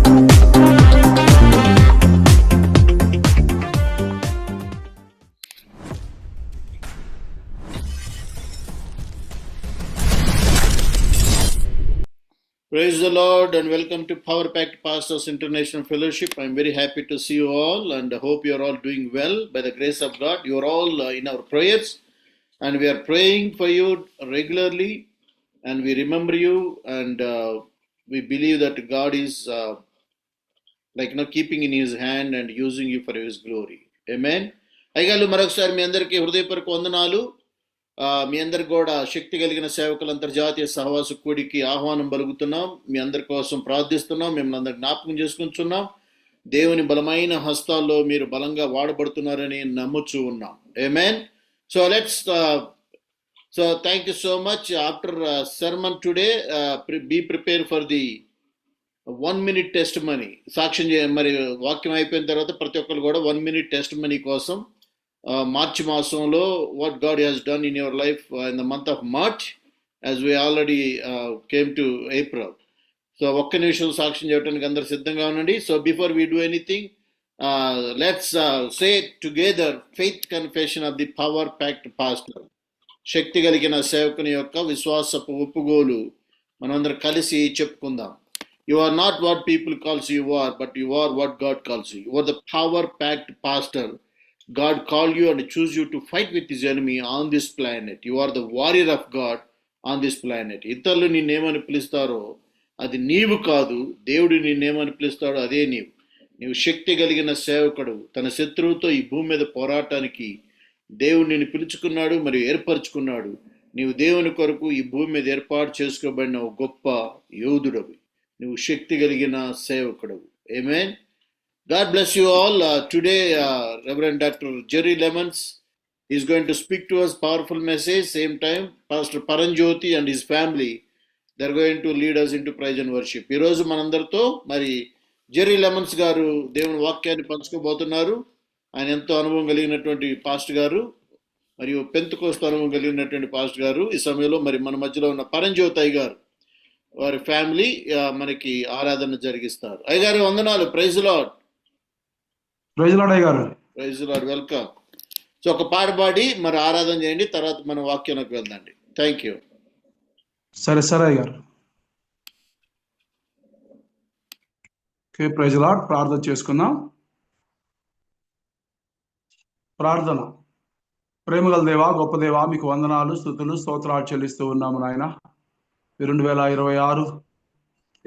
Praise the Lord and welcome to Power Packed Pastors International Fellowship. I'm very happy to see you all and I hope you're all doing well by the grace of God. You're all in our prayers and we are praying for you regularly and we remember you and we believe that God is keeping in His hand and using you for His glory. Amen. అయ్యగారు మరొకసారి మీ అందరికీ హృదయపూర్వక వందనాలు. మీ అందరికి కూడా శక్తి కలిగిన సేవకుల అంతర్జాతీయ సహవాస కూడికి ఆహ్వానం పలుకుతున్నాం. మీ అందరి కోసం ప్రార్థిస్తున్నాం. మిమ్మల్ని అందరికి జ్ఞాపకం చేసుకుంటున్నాం. దేవుని బలమైన హస్తాల్లో మీరు బలంగా వాడబడుతున్నారని నమ్ముచూ ఉన్నాం. ఆమేన్. So thank you so much. After sermon today, be prepared for the 1 minute testimony. సాక్ష్యం మరి వాక్యం అయిపోయిన తర్వాత ప్రతి ఒక్కరు కూడా 1 minute testimony కోసం మార్చి మాసంలో what God has done in your life in the month of March as we already came to April. So ఒక్క నిమిషం సాక్ష్యం చేయడానికి అందరు సిద్ధంగా ఉండండి. So before we do anything, let's say together faith confession of the power packed pastor. శక్తి కలిగిన సేవకుని యొక్క విశ్వాసపు ఒప్పుగోలు మనందరం కలిసి చెప్పుకుందాం. You are not what people calls you are, but you are what God calls you. You are the power packed pastor. God called you and choose you to fight with his enemy on this planet. You are the warrior of God on this planet. ఇతరులు నిన్నేమని పిలుస్తారో అది నీవు కాదు, దేవుడు నిన్నేమని పిలుస్తాడో అదే నీవు. నీవు శక్తి కలిగిన సేవకుడు. తన శత్రువుతో ఈ భూమి మీద పోరాటానికి దేవుడు నిన్ను పిలుచుకున్నాడు మరియు ఏర్పరచుకున్నాడు. నీవు దేవుని కొరకు ఈ భూమి మీద ఏర్పాటు చేసుకోబడిన ఒక గొప్ప యోధుడవు. నువ్వు శక్తి కలిగిన సేవకుడవు. ఆమేన్. God bless you all. Today, Reverend Dr. Jerry Lemons is going to speak to us powerful message. Same time, Pastor Paranjoti and his family, they're going to lead us into praise and worship. ఈ రోజు మనందరితో మరి Jerry lemons గారు దేవుని వాక్యాన్ని పంచుకోబోతున్నారు. ఆయన ఎంతో అనుభవం కలిగినటువంటి పాస్టర్ గారు మరియు పెంతెకోస్తు అనుభవం కలిగినటువంటి పాస్టర్ గారు. ఈ సమయంలో మరి మన మధ్యలో ఉన్న పరంజ్యోతి గారు వారి ఫ్యామిలీ మనకి ఆరాధన జరిగిస్తారు. అయ్యగారు వందనాలు. Praise Lord. ప్రైజ్ లార్డ్ అయ్యగారు. Praise Lord. వెల్కమ్. సో ఒక పాట పాడి మరి ఆరాధన చేయండి, తర్వాత మనం వాక్యంలోకి వెళ్దండి. Thank you. సరే అయ్యగారు. Okay, praise Lord. ప్రార్థన చేసుకుందాం. ప్రార్థన. ప్రేమగల దేవా, గొప్ప దేవా, మీకు వందనాలు, స్తుతులు, స్తోత్రాలు చెల్లిస్తూ ఉన్నాము నాయన. 2026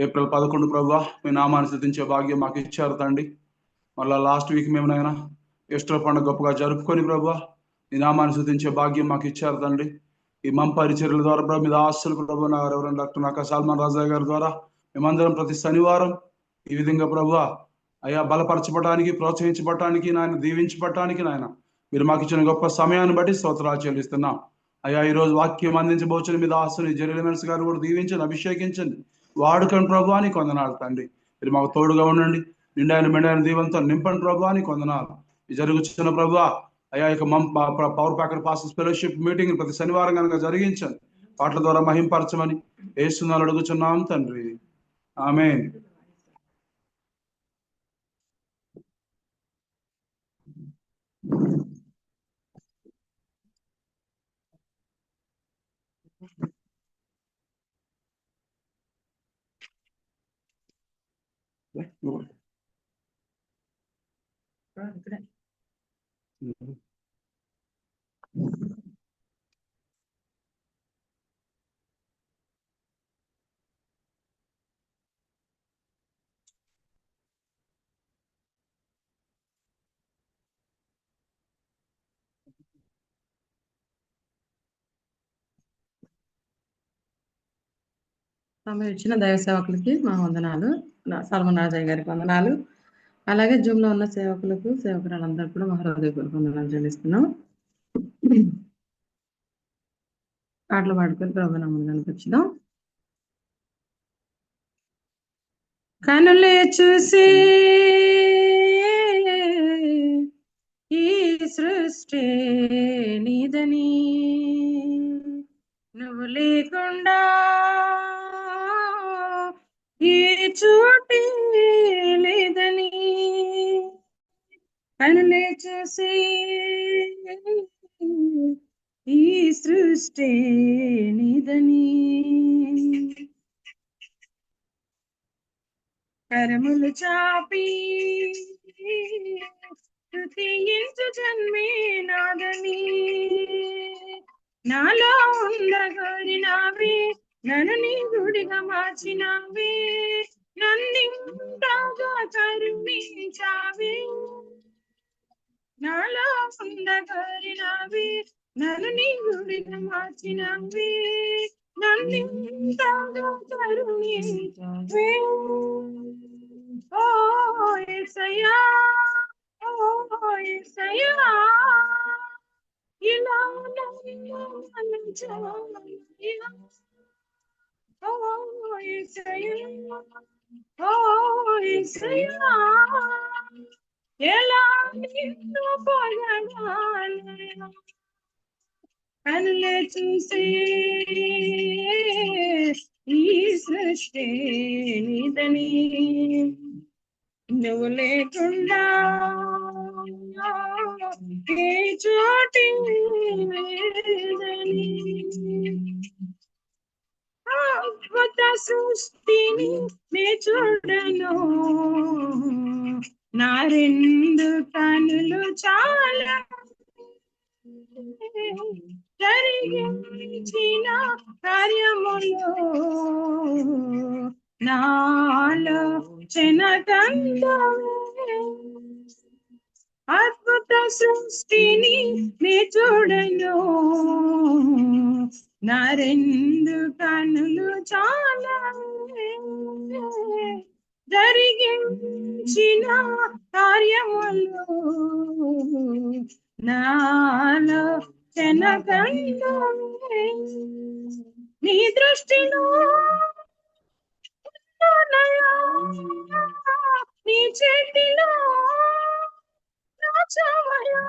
ఏప్రిల్ 11 ప్రభువా, మీ నామాన్ని స్తుతించే భాగ్యం మాకు ఇచ్చారు తండ్రి. మళ్ళా లాస్ట్ వీక్ మేము నాయన ఈస్టర్ పండుగ గొప్పగా జరుపుకొని ప్రభువా, మీ నామాన్ని స్తుతించే భాగ్యం మాకు ఇచ్చారు తండ్రి. ఈ పరిచర్యల ద్వారా ప్రభు మీద ఆస్తులు ప్రభు నా రెవరెండ్ డాక్టర్ నాకా సల్మాన్ రాజా గారి ద్వారా మేమందరం ప్రతి శనివారం ఈ విధంగా ప్రభువా అయ్యా బలపరచబడటానికి, ప్రోత్సహించబడటానికి, నాయన దీవించబడటానికి నాయన మీరు మాకు ఇచ్చిన గొప్ప సమయాన్ని బట్టి స్తోత్రాలు చెల్లిస్తున్నాం. అయ్యా ఈరోజు వాక్యం అందించబోచిన మీద ఆస్తుని జెర్రీ లెమన్స్ గారు కూడా దీవించండి, అభిషేకించండి, వాడుకొని ప్రభువానికి వందనాలు తండ్రి. మీరు మాకు తోడుగా ఉండండి, నిండాయన మెండాయన దీవంతో నింపండి ప్రభువానికి వందనాలు. జరుగుతున్న ప్రభువా అయ్యా ఇక power packet pastors fellowship meeting ప్రతి శనివారం కనుక జరిగించండి, పాటల ద్వారా మహింపరచమని యేసునామములో అడుగుచున్నాం తండ్రి. ఆమేన్. సమయం ఇచ్చిన దైవ సేవకులకి మా వందనాలు, సల్మాన్ రాజయ్య గారికి వందనాలు, అలాగే జూమ్ లో ఉన్న సేవకులకు, సేవకురాలందరూ కూడా మా హృదయపూర్వక వందనాలు చెల్లిస్తున్నాం. పాటలు పాడుకొని ప్రభు నామమున కనిపించుదాం. కనులే చూసి ఈ సృష్టి నీదని, నువ్వు లేకుండా ఈ చోటి కనులే చూసి ఈ సృష్టి నీదని కరములు చాపి స్తుతించు జన్మే నాదని నాలో ఉండగోరినావే నన్ను నీ గుడిగా మార్చినావే నన్నింతగా కరుణించావే నాలో ఉండగోరినావే నన్ను నీ గుడిగా మార్చినావే నన్నింతగా కరుణించావే ఓ యేసయ్యా ఓ యేసయ్యా ఇలా నన్ను మలచావయ్యా ఓ యేసయ్యా ఓ యేసయ్యా ఎలా నిన్ను పొగడాలయ్యా కనులే చూసి ఈ సృష్టి నీదని నువ్వు లేకుండా ఏ చోటి లేదని అద్భుత సృష్టిని నే చూడను నా రెండు కనులు చాలా జరిగించిన కార్యములు నాలో చెనకందమే అద్భుత సృష్టిని నే చూడను నా రెండు కనులు చాలా జరిగించిన కార్యములు నాలో చెనకందమే నీ దృష్టిలో ఉన్నానయ్యా, నీ చేతిలో నా చావయ్యా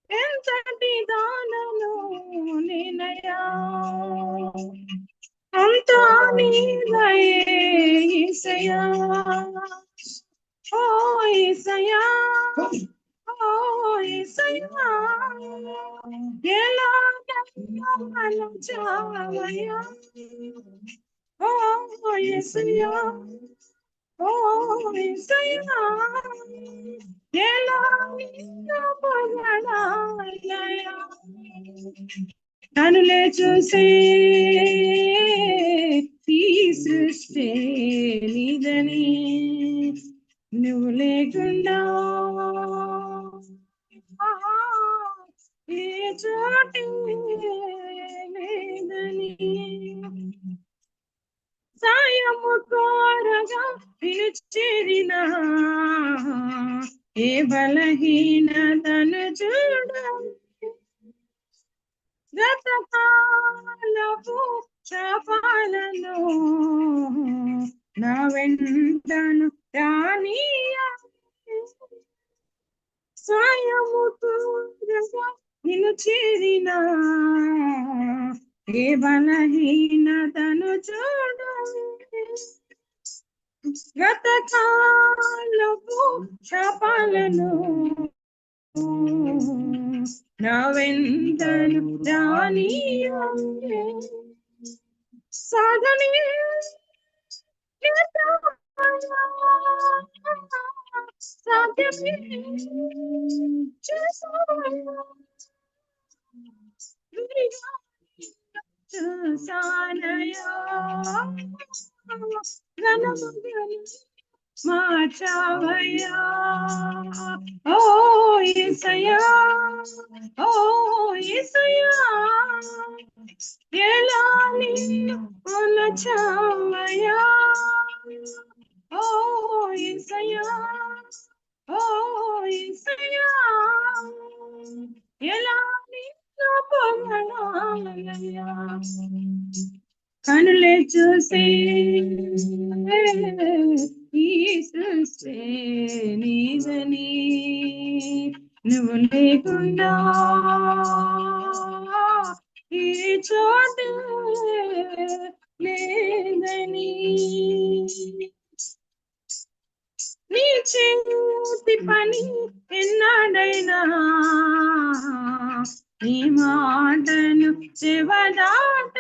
ఎంతటి దానను నేనయ్యా అంతా నీదయే యేసయ్యా ఓ యేసయ్యా ఓ యేసయ్యా ఎలా నన్ను మలచావయ్యా ఓ యేసయ్యా ఓ యేసయ్యా ఎలా నిన్ను పొగడాలయ్యా కనులే చూసి ఈ సృష్టి నీదని నువ్వు లేకుండా ఏ చోటి లేదని సాయము కోరగా పిలిచేరిన ఏ బలహీనతను చూడ గతకాలపు శాపాలను నా వెంటను రానీయ సాయము కోరగా నిన్ను చేరిన ఏ బలహీనతను చూడ గతకాలపు శాపాలను నా వెంటను రానీయ సాధనే సాధ్యమే చేసావయ్యా చూసానయ్యా మార్చావయ్యా ఓ యేసయ్యా ఓ యేసయ్యా ఎలా నిన్ను కొలచావయ్యా ఓ యేసయ్యా ఓ యేసయ్యా ఎలా నిన్ను పొగడాలయ్యా కనులే చూసి ఈ సృష్టి నీదని నువ్వు లేకుండా ఈ చోటు లేదని నీ చేతి పని ఎన్నాడైనా నీ మాటను చెవదాట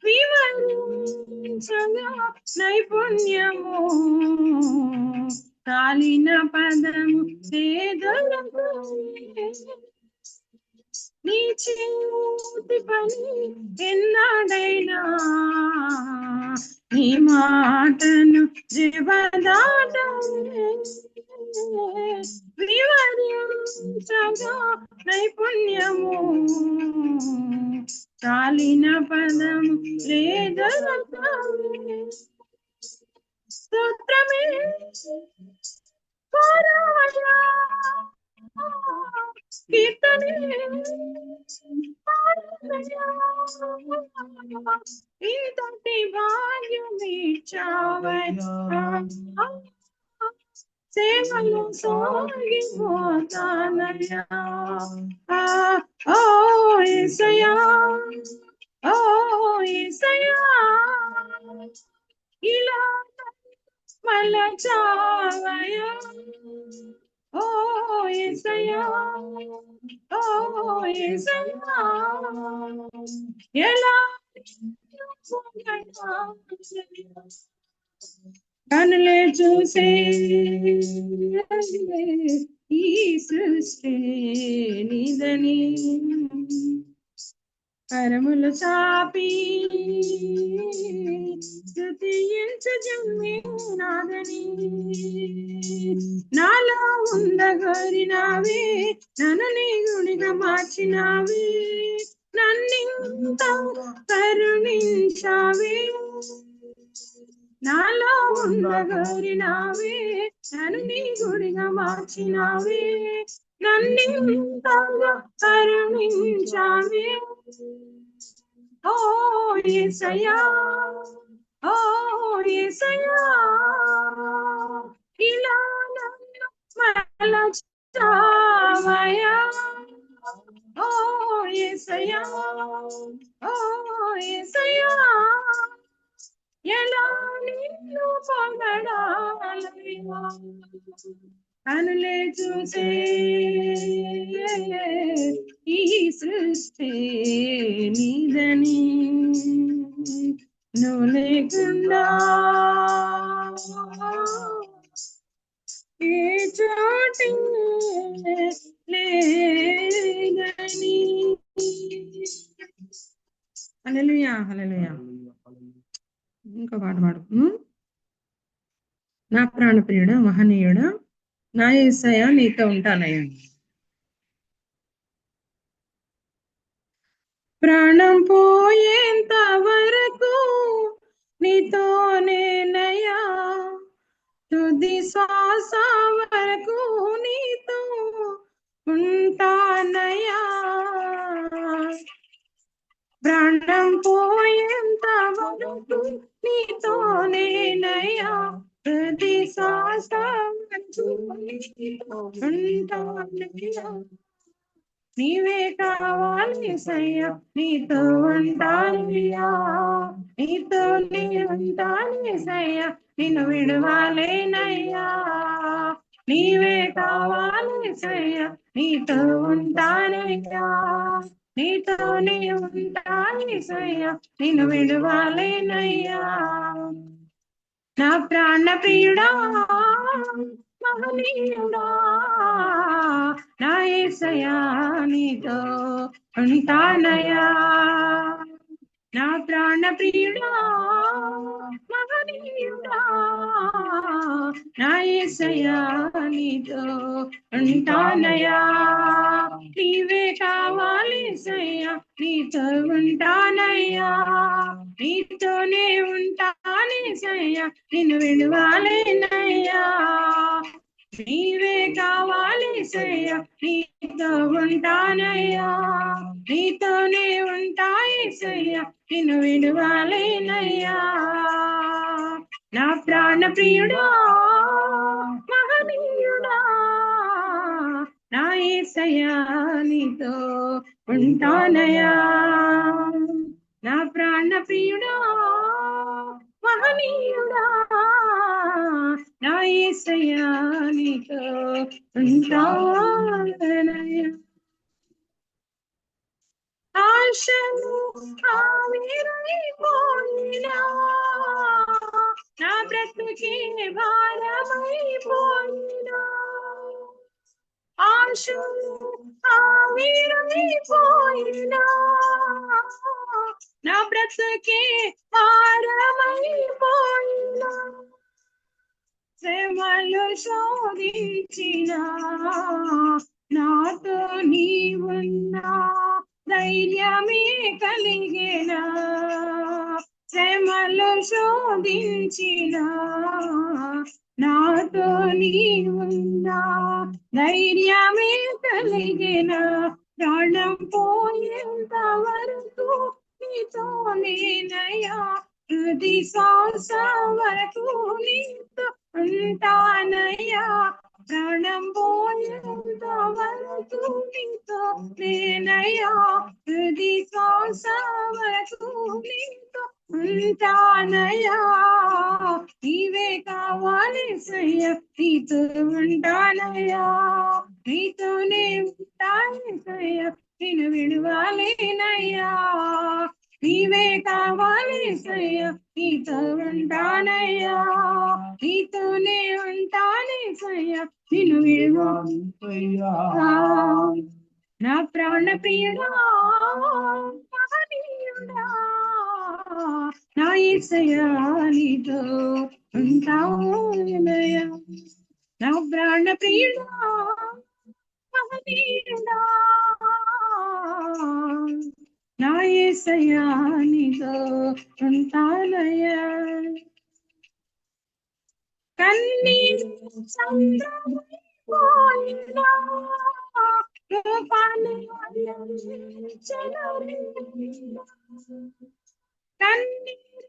వివరించగా నైపుణ్యము కాలిన పదము సేదలకు నీ చేతి పని ఎన్నాడైనా నీ మాటను జీవదాట వివరించగా నైపుణ్యము కాలిన పదము లేదలక స్తోత్రమే పరాయా కీర్తనే ఇంతటి భాగ్యమిచ్చావయ్యా సేవలు సాగిపోతానయ్యా ఓ యేసయ్యా ఓ యేసయ్యా ఇలా మలచావయ్యా ఓ యేసయ్యా ఓ యేసయ్యా ఎలా కనులే చూసే ఈ సృష్టి నీదని కరములు చాపి స్తుతించు జన్మే నాదని నాలో ఉండగోరినావే నన్ను నీ గుడిగా మార్చినావే నన్నింత కరుణించావే నాలో ఉండగోరినావే నన్ను నీ గుడిగా మార్చినావే నన్నింతగా కరుణించావే ఓ యేసయ్యా ఓ యేసయ్యా ఇలా నన్ను మలచావయ్యా ఓ యేసయ్యా ఓ యేసయ్యా ఎలా నిన్ను పొగడాలయ్యా కనులే చూసే ఈ సృష్టి నీదని నువ్వు లేకుండా ఏ చోటి లేదని హల్లెలూయా హల్లెలూయా ఇంకో పాట పాడుకు నా ప్రాణప్రియుడా మహనీయుడా నా యేసయ్యా నీతో ఉంటానయ్యా ప్రాణం పోయేంత వరకు నీతోనేనయ్యా తుది శ్వాస వరకు నీతో ఉంటానయ్యా ప్రాణం పోయేంత వరకు నీతోనేనయ్యా తుది శ్వాస వరకు నీతో ఉంటానయ్యా నీవే కావాలి యేసయ్యా నీతో ఉంటానయ్యా నీతోనే ఉంటాను యేసయ్యా నిన్ను విడువలేనయ్యా నీవే కావాలి యేసయ్యా నీతో ఉంటానయ్యా నీతోనే ఉంటాను యేసయ్యా నిన్ను విడువలేనయ్యా నా ప్రాణ ప్రియుడా మహనీయుడా నా యేసయ్యా నీతో ఉంటానయ్యా నా ప్రాణ ప్రియుడా మహనీయుడా నా యేసయ్యా నీతో ఉంటానయ్యా నీవే కావాలి యేసయ్యా నీతో ఉంటానయ్యా నీతోనే ఉంటాను యేసయ్యా నిన్ను విడువలేనయ్యా నీవే కావాలి యేసయ్యా నీతో ఉంటానయ్యా నీతోనే ఉంటా యేసయ్యా నిన్ను విడువలేనయ్యా నా ప్రాణ ప్రియుడా మహనీయుడా నా యేసయ్యా నీతో ఉంటానయ్యా నా ప్రాణ ప్రియుడా మహనీయుడా యేసయ్యా నీతో ఉంటానయ్యా. ఆశలు ఆవిరైపోయినా నా బ్రతుకే భారమైపోయినా, ఆశలు ఆవిరైపోయినా నా బ్రతుకే భారమైపోయినా, శ్రమలు శోధించిన నాతో నీవున్నా ధైర్యమే కలిగేనా, శ్రమలు శోధించిన నాతో నీవున్నా ధైర్యమే కలిగేనా, ప్రాణం పోయేంత వరకు నీతో నేనయ్యా, తుది శ్వాస వరకు నీతో ఉంటానయ్యా, ప్రాణం పోయేంత వరకు నీతో నేనయ్యా, తుది శ్వాస వరకు నీతో ఉంటానయ్యా. నీవే కావాలి సయ్య, నీతో ఉంటానయ్యా, నీతోనే ఉంటాను సయ్య, నేను విడువాలేనయ్యా. నీవే కావాలి సయ్య, నీతో ఉంటానయ్యా, నీతోనే ఉంటానే సయ్య, నిన్ను విడువా. నా ప్రాణ ప్రియుడా మహనీయుడా నా యేసయ్యా నీతో ఉంటానయ్యా. నా ప్రాణ ప్రియుడా మహనీయుడా నా యేసయ్యా నీతో ఉంటానయ్యా. కన్నీరు సంద్రమైపోయినా రూపాన్ని చెలరేగినా, కన్నీరు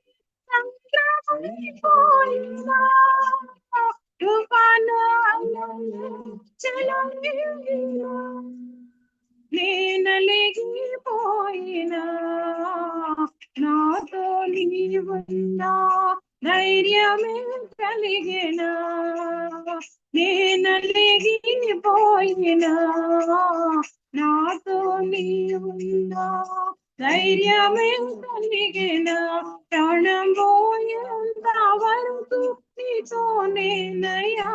సంద్రమైపోయినా రూపాన్ని చెలరేగినా, నేనలిగిపోయినా నాతో నీవున్నా ధైర్యమే కలిగేనా, నేనలిగిపోయినా నాతో నీవున్నా ధైర్యమే కలిగేనా, ప్రాణం పోయేంత వరకు నీతో నేనయ్యా,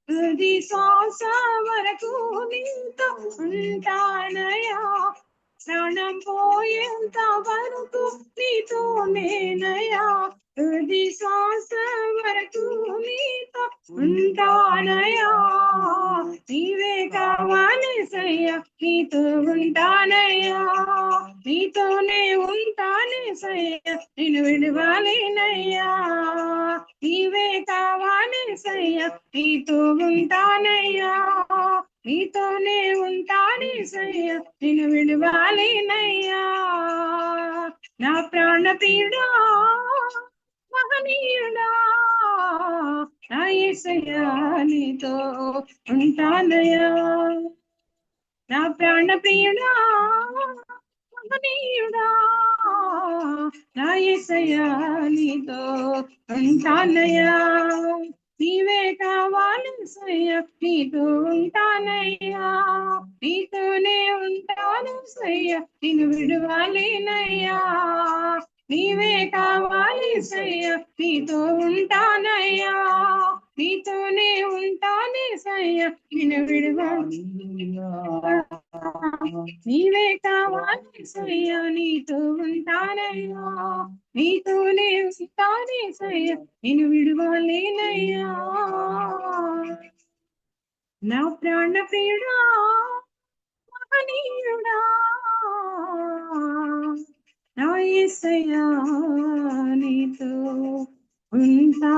తుది శ్వాస వరకు నీతో ఉంటానయ్యా, ప్రాణం పోయేంత వరకు నీతో నేనయ్యా, తుది శ్వాస వరకు నీతో ఉంటానయ్యా. నీవే కావాలి సయ్య, నీతో ఉంటానయ్యా, నీతోనే ఉంటానే సయ్య, నేను విడువాలేనయ్యా. నీవే కావాలి సయ్య, నీతో ఉంటానయ్యా, నీతోనే ఉంటానే సయ్య, నేను విడువాలేనయ్యా. నా ప్రాణ ప్రియుడా మహనీయుడా నా యేసయ్యా నీతో ఉంటానయ్యా. నా ప్రాణ ప్రియుడా మహనీయుడా నా యేసయ్యా నీతో ఉంటానయ్యా. నీవే కావాలి సయ్య, నీతో ఉంటానయ్యా, నీతోనే ఉంటాను సయ్య, నిన్ను విడువాలేనయ్యా. నీవే కావాలి సయ్య, నీతో ఉంటానయ్యా, నీతోనే ఉంటానే సయ్య, నిన్ను విడువాలేనయ్యా. నీవే కావాలి సయ్య, నీతో ఉంటానయ్యా, నీతోనే ఉంటానే సయ్య, నిన్ను విడువాలేనయ్యా. నా ప్రాణ ప్రియుడా మహనీయుడా నా యేసయ్యా నీతో ఉంటానయ్యా.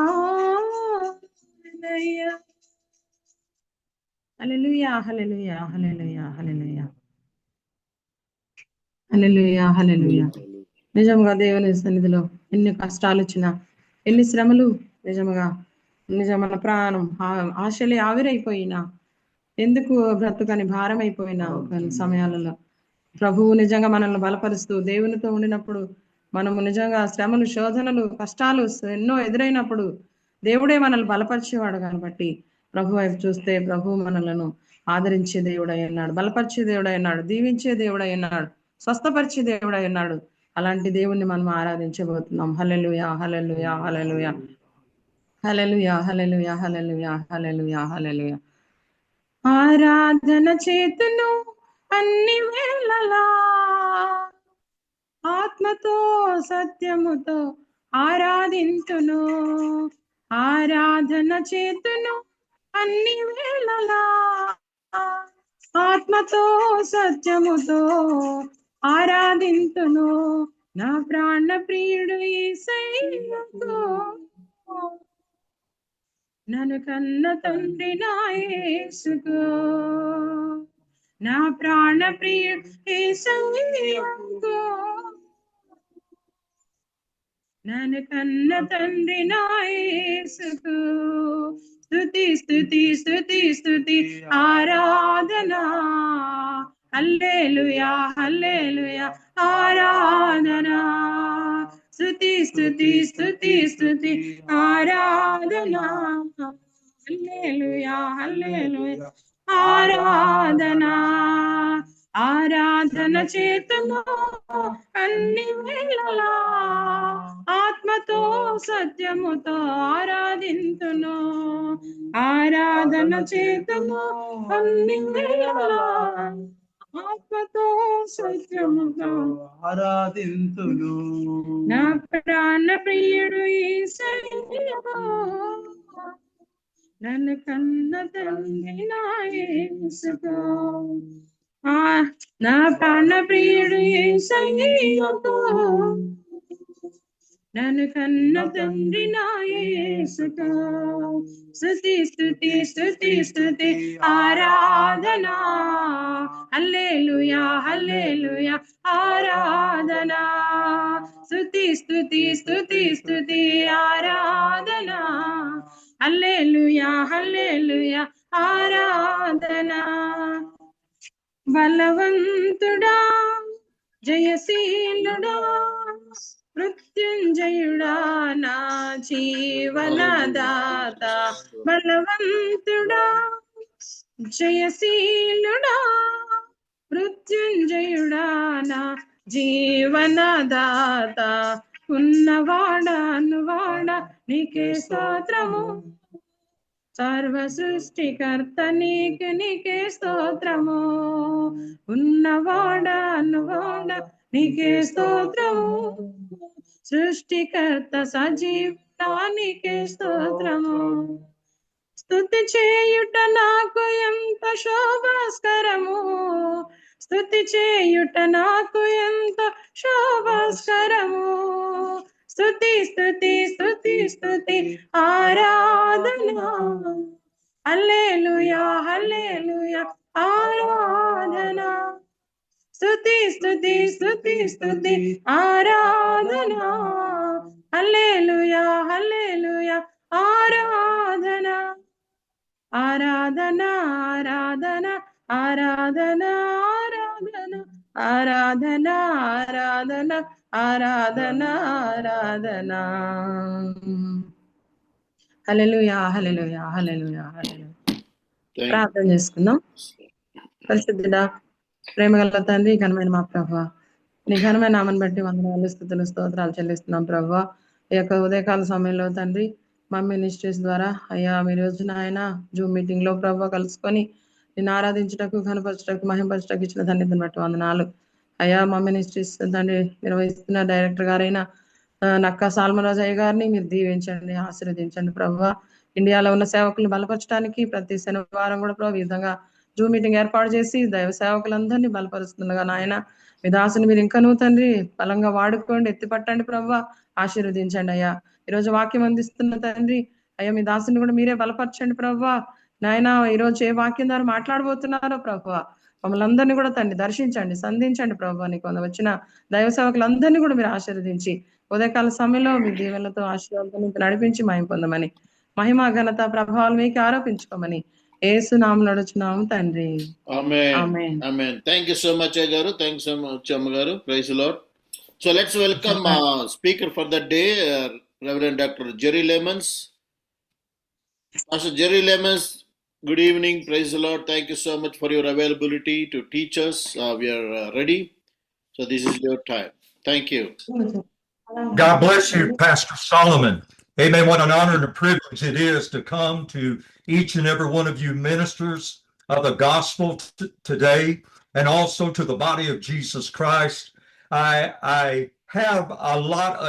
హల్లెలూయా హల్లెలూయా హల్లెలూయా హల్లెలూయా హల్లెలూయా హల్లెలూయా. నిజంగా దేవుని సన్నిధిలో ఎన్ని కష్టాలు వచ్చినా, ఎన్ని శ్రమలు, నిజమైన ప్రాణం ఆశలే ఆవిరైపోయినా, ఎందుకు బ్రతుకని భారమైపోయినా కొన్ని సమయాలలో ప్రభువు నిజంగా మనల్ని బలపరుస్తూ దేవునితో ఉండినప్పుడు మనము నిజంగా శ్రమలు, శోధనలు, కష్టాలు ఎన్నో ఎదురైనప్పుడు దేవుడే మనల్ని బలపరిచేవాడు కాబట్టి ప్రభు వైపు చూస్తే ప్రభు మనలను ఆదరించే దేవుడై ఉన్నాడు, బలపరిచే దేవుడై ఉన్నాడు, దీవించే దేవుడై ఉన్నాడు, స్వస్థపరిచే దేవుడై ఉన్నాడు. అలాంటి దేవుణ్ణి మనం ఆరాధించబోతున్నాం. హల్లెలూయా, హల్లెలూయా, హల్లెలూయా, హల్లెలూయా, హల్లెలూయా, హల్లెలూయా, హల్లెలూయా, హల్లెలూయా. ఆరాధన చేతును అన్ని వేళలా, ఆత్మతో సత్యముతో ఆరాధింతును. ఆరాధన చేతును అన్ని వేళలా, ఆత్మతో సత్యముతో ఆరాధింతును. నా ప్రాణ ప్రియుడు యేసయ్యతో, నన్ను కన్న తండ్రి నా యేసుకు. నా ప్రాణ ప్రియుడు యేసయ్యతో, నన్ను కన్న తండ్రి నా యేసుకు. స్తుతి స్తుతి స్తుతి స్తుతి ఆరాధన, హల్లెలూయా హల్లెలూయా ఆరాధన. స్తుతి స్తుతి స్తుతి స్తుతి ఆరాధన, హల్లెలూయా హల్లెలూయా ఆరాధన. ఆరాధన చేతును అన్ని వేళలా, ఆత్మతో సత్యముతో ఆరాధింతును. ఆరాధన చేతును అన్ని వేళలా, ఆత్మతో సత్యముతో ఆరాధింతును. నా ప్రాణ ప్రియుడు యేసయ్యా, నన్ను కన్న తండ్రి నా యేసుకు. నా ప్రాణ ప్రియుడు యేసయ్యతో, నన్ను కన్న తండ్రి నా యేసుకు. స్తుతి స్తుతి స్తుతి స్తుతి ఆరాధన, హల్లెలూయా హల్లెలూయా ఆరాధన. స్తుతి స్తుతి స్తుతి స్తుతి ఆరాధన, హల్లెలూయా హల్లెలూయా ఆరాధన. బలవంతుడా జయశీలుడా మృత్యుంజయుడా నా జీవనదాత. బలవంతుడా జయశీలుడా మృత్యుంజయుడా నా జీవనదాత. ఉన్నవాడా అనువాడా నీకే స్తోత్రము, సర్వ సృష్టికర్త నీకు నీకే స్తోత్రము. ఉన్నవాడా అనువాడా నీకే స్తోత్రము, సృష్టికర్త సజీవుడా నీకే స్తోత్రము. స్తుతి చేయుట నాకు ఎంత శోభాస్కరము, స్తుతి చేయుట నాకు ఎంత శోభాస్కరము. స్తుతి స్తుతి స్తుతి స్తుతి ఆరాధన, హల్లెలూయా హల్లెలూయా ఆరాధన. స్తుతి స్తుతి స్తుతి స్తుతి ఆరాధన, హల్లెలూయా హల్లెలూయా ఆరాధన. ఆరాధన ఆరాధన ఆరాధన ఆరాధన ఆరాధన ఆరాధన ఆరాధన. హల్లెలూయా హల్లెలూయా హల్లెలూయా హల్లెలూయా. ప్రార్థన చేసుకుందాం. పరిశుద్ధుడా ప్రేమగల తండ్రి, ఘనమైన మా ప్రభువా, నీ ఘనమైన నామని బట్టి వందనాలు స్తుతులు స్తోత్రాలు చెల్లిస్తున్నాం ప్రభువా. ఈ యొక్క ఉదయకాల సమయంలో తండ్రి మమ్మీ మినిస్ట్రీస్ ద్వారా అయ్యా మీ రోజున ఆయన జూమ్ మీటింగ్ లో ప్రభువా కలుసుకొని నిన్ను ఆరాధించటకు, ఘనపరచటకు, మహింపరచటకు ఇచ్చిన తండ్రిని బట్టి వందనాలు అయ్యా. మా మినిస్ట్రీస్ తండ్రి నిర్వహిస్తున్న డైరెక్టర్ గారైన నక్కా సాల్మరాజు అయ్య గారిని మీరు దీవించండి, ఆశీర్వదించండి ప్రభువా. ఇండియాలో ఉన్న సేవకులను బలపరచడానికి ప్రతి శనివారం కూడా ప్రభు ఈ విధంగా జూమ్ మీటింగ్ ఏర్పాటు చేసి దైవ సేవకులందరినీ బలపరుస్తుండగా నాయన మీ దాసుని మీరు ఇంకనూ తండ్రి బలంగా వాడుకోండి, ఎత్తిపట్టండి ప్రభువా, ఆశీర్వదించండి అయ్యా. ఈరోజు వాక్యం అందిస్తున్న తండ్రి అయ్యా మీ దాసుని కూడా మీరే బలపరచండి ప్రభువా. నాయన ఈరోజు ఏ వాక్యం ద్వారా మాట్లాడబోతున్నారో ప్రభువా మమ్మల్ని అందరినీ కూడా తండ్రి దర్శించండి, సంధించండి ప్రభువా. నీకు వచ్చిన దైవ సేవకులందరినీ కూడా మీరు ఆశీర్వదించి ఉదయకాల సమయంలో మీ దీవెనలతో ఆశీర్వాదాలతో నడిపించి మహిమ పొందమని, మహిమ ఘనత ప్రభావాలు మీకు ఆరోపించుకోమని యేసు నామములో అడుగుచున్నాము తండ్రి. ఆమేన్. ఆమేన్. థ్యాంక్ యూ సో మచ్ అయ్య గారు. థ్యాంక్ యూ సో మచ్ అమ్మ గారు. Praise the Lord. So let's welcome speaker for the day, reverend doctor Jerry Lemons. Pastor Jerry Lemons, good evening. Praise the Lord. Thank you so much for your availability to teach us. We are ready. So this is your time. Thank you. God bless you, Pastor Solomon. Amen. What an honor and a privilege it is to come to each and every one of you ministers of the gospel today, and also to the body of Jesus Christ. I have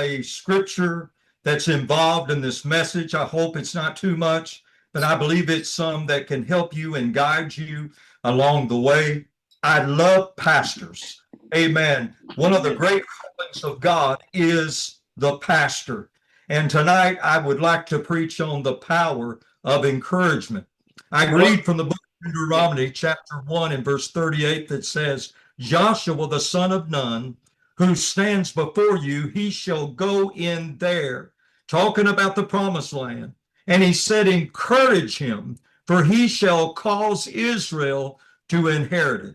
a scripture that's involved in this message. I hope it's not too much, but I believe it's some that can help you and guide you along the way. I love pastors. Amen. One of the great callings of God is the pastor. And tonight I would like to preach on the power of encouragement. I read from the book of Deuteronomy, chapter 1 and verse 38, that says, Joshua, the son of Nun, who stands before you, he shall go in there, talking about the promised land. And he said, encourage him, for he shall cause Israel to inherit it.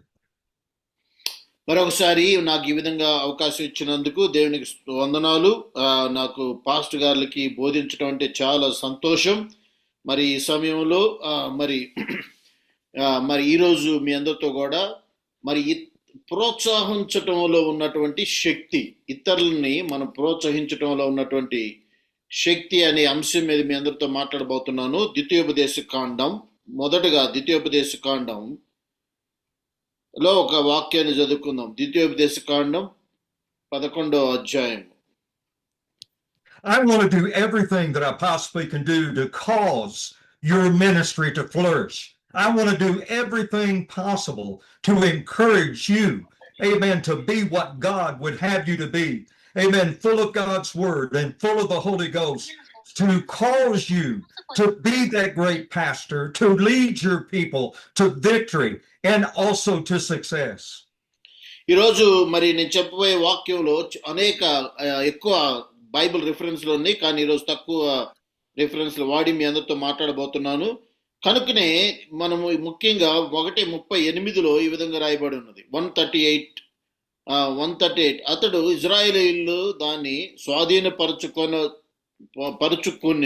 మరొకసారి నాకు ఈ విధంగా అవకాశం ఇచ్చినందుకు దేవునికి వందనాలు. నాకు pastor గారికి బోధించడం అంటే చాలా సంతోషం. మరి ఈ సమయంలో మరి ఈరోజు మీ అందరితో కూడా మరి ప్రోత్సహించటంలో ఉన్నటువంటి శక్తి, ఇతరులని మనం ప్రోత్సహించటంలో ఉన్నటువంటి శక్తి అనే అంశం మీద మీ అందరితో మాట్లాడబోతున్నాను. ద్వితీయోపదేశ కాండం, మొదటగా ద్వితీయోపదేశ కాండం లో ఒక వాక్యాన్ని చదువుకుందాం. ద్వితీయోపదేశ కాండం 11వ అధ్యాయం. I want to do everything that I possibly can do to cause your ministry to flourish. I want to do everything possible to encourage you, amen, to be what God would have you to be. Amen, full of God's word and full of the Holy Ghost, to cause you to be that great pastor, to lead your people to victory and also to success. ఈరోజు మరి నేను చెప్పబోయే వాక్యంలో ఎక్కువ Bible రిఫరెన్స్లు ఉన్నాయి, కానీ ఈరోజు తక్కువ రిఫరెన్స్లు వాడి మీ అందరితో మాట్లాడబోతున్నాను. కనుకనే మనము ముఖ్యంగా 1:38 ఈ విధంగా రాయబడి ఉన్నది. 138 అతడు ఇజ్రాయేలీయులు దాన్ని స్వాధీనపరచుకున్న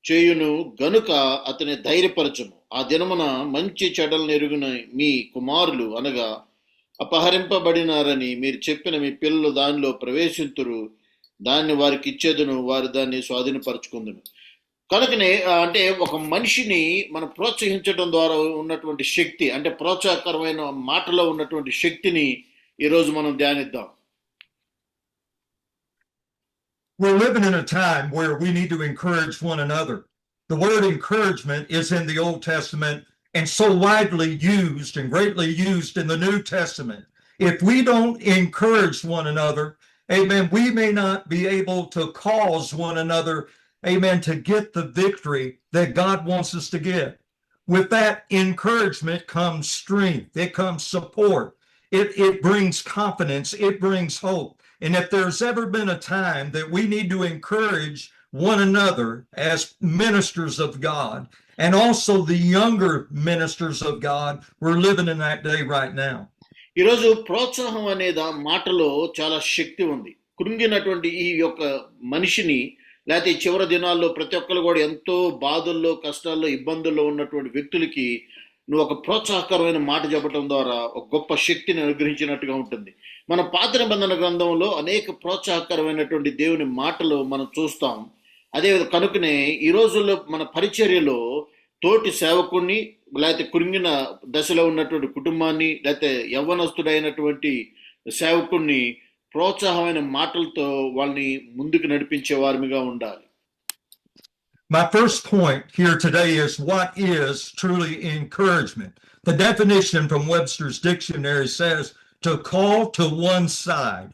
చేయును గనుక అతని ధైర్యపరచును. ఆ దినమున మంచి చెడ్డలను ఎరుగున మీ కుమారులు అనగా అపహరింపబడినారని మీరు చెప్పిన మీ పిల్లలు దానిలో ప్రవేశింతురు, దాన్ని వారికి ఇచ్చేదును, వారు దాన్ని స్వాధీనపరచుకుందును. కనుకనే అంటే ఒక మనిషిని మనం ప్రోత్సహించడం ద్వారా ఉన్నటువంటి శక్తి, అంటే ప్రోత్సాహకరమైన మాటలో ఉన్నటువంటి శక్తిని ఈరోజు మనం ధ్యానిద్దాం. We're living in a time where we need to encourage one another. The word encouragement is in the Old Testament and so widely used and greatly used in the New Testament. If we don't encourage one another, amen, we may not be able to cause one another, amen, to get the victory that God wants us to get. With that encouragement comes strength, it comes support, it brings confidence, it brings hope. And if there's ever been a time that we need to encourage one another as ministers of God, and also the younger ministers of God, we're living in that day right now. ఈరోజు ప్రోత్సాహం అనేది మాటలో చాలా శక్తి ఉంది. కృంగినటువంటి ఈ యొక్క మనిషిని, లేకపోతే చివరి దినాల్లో ప్రతి ఒక్కరు కూడా ఎంతో బాధల్లో, కష్టాల్లో, ఇబ్బందుల్లో ఉన్నటువంటి వ్యక్తులకి నువ్వు ఒక ప్రోత్సాహకరమైన మాట చెప్పడం ద్వారా ఒక గొప్ప శక్తిని అనుగ్రహించినట్టుగా ఉంటుంది. మన పాత నిబంధన గ్రంథంలో అనేక ప్రోత్సాహకరమైనటువంటి దేవుని మాటలు మనం చూస్తాం. అదే కనుకనే ఈ రోజుల్లో మన పరిచర్యలో తోటి సేవకుణ్ణి, లేకపోతే కృంగిన దశలో ఉన్నటువంటి కుటుంబాన్ని, లేకపోతే యవ్వనస్తుడైనటువంటి సేవకుణ్ణి ప్రోత్సాహమైన మాటలతో వాళ్ళని ముందుకు నడిపించే వారిగా ఉండాలి. My first point here today is what is truly encouragement. The definition from Webster's dictionary says to call to one side,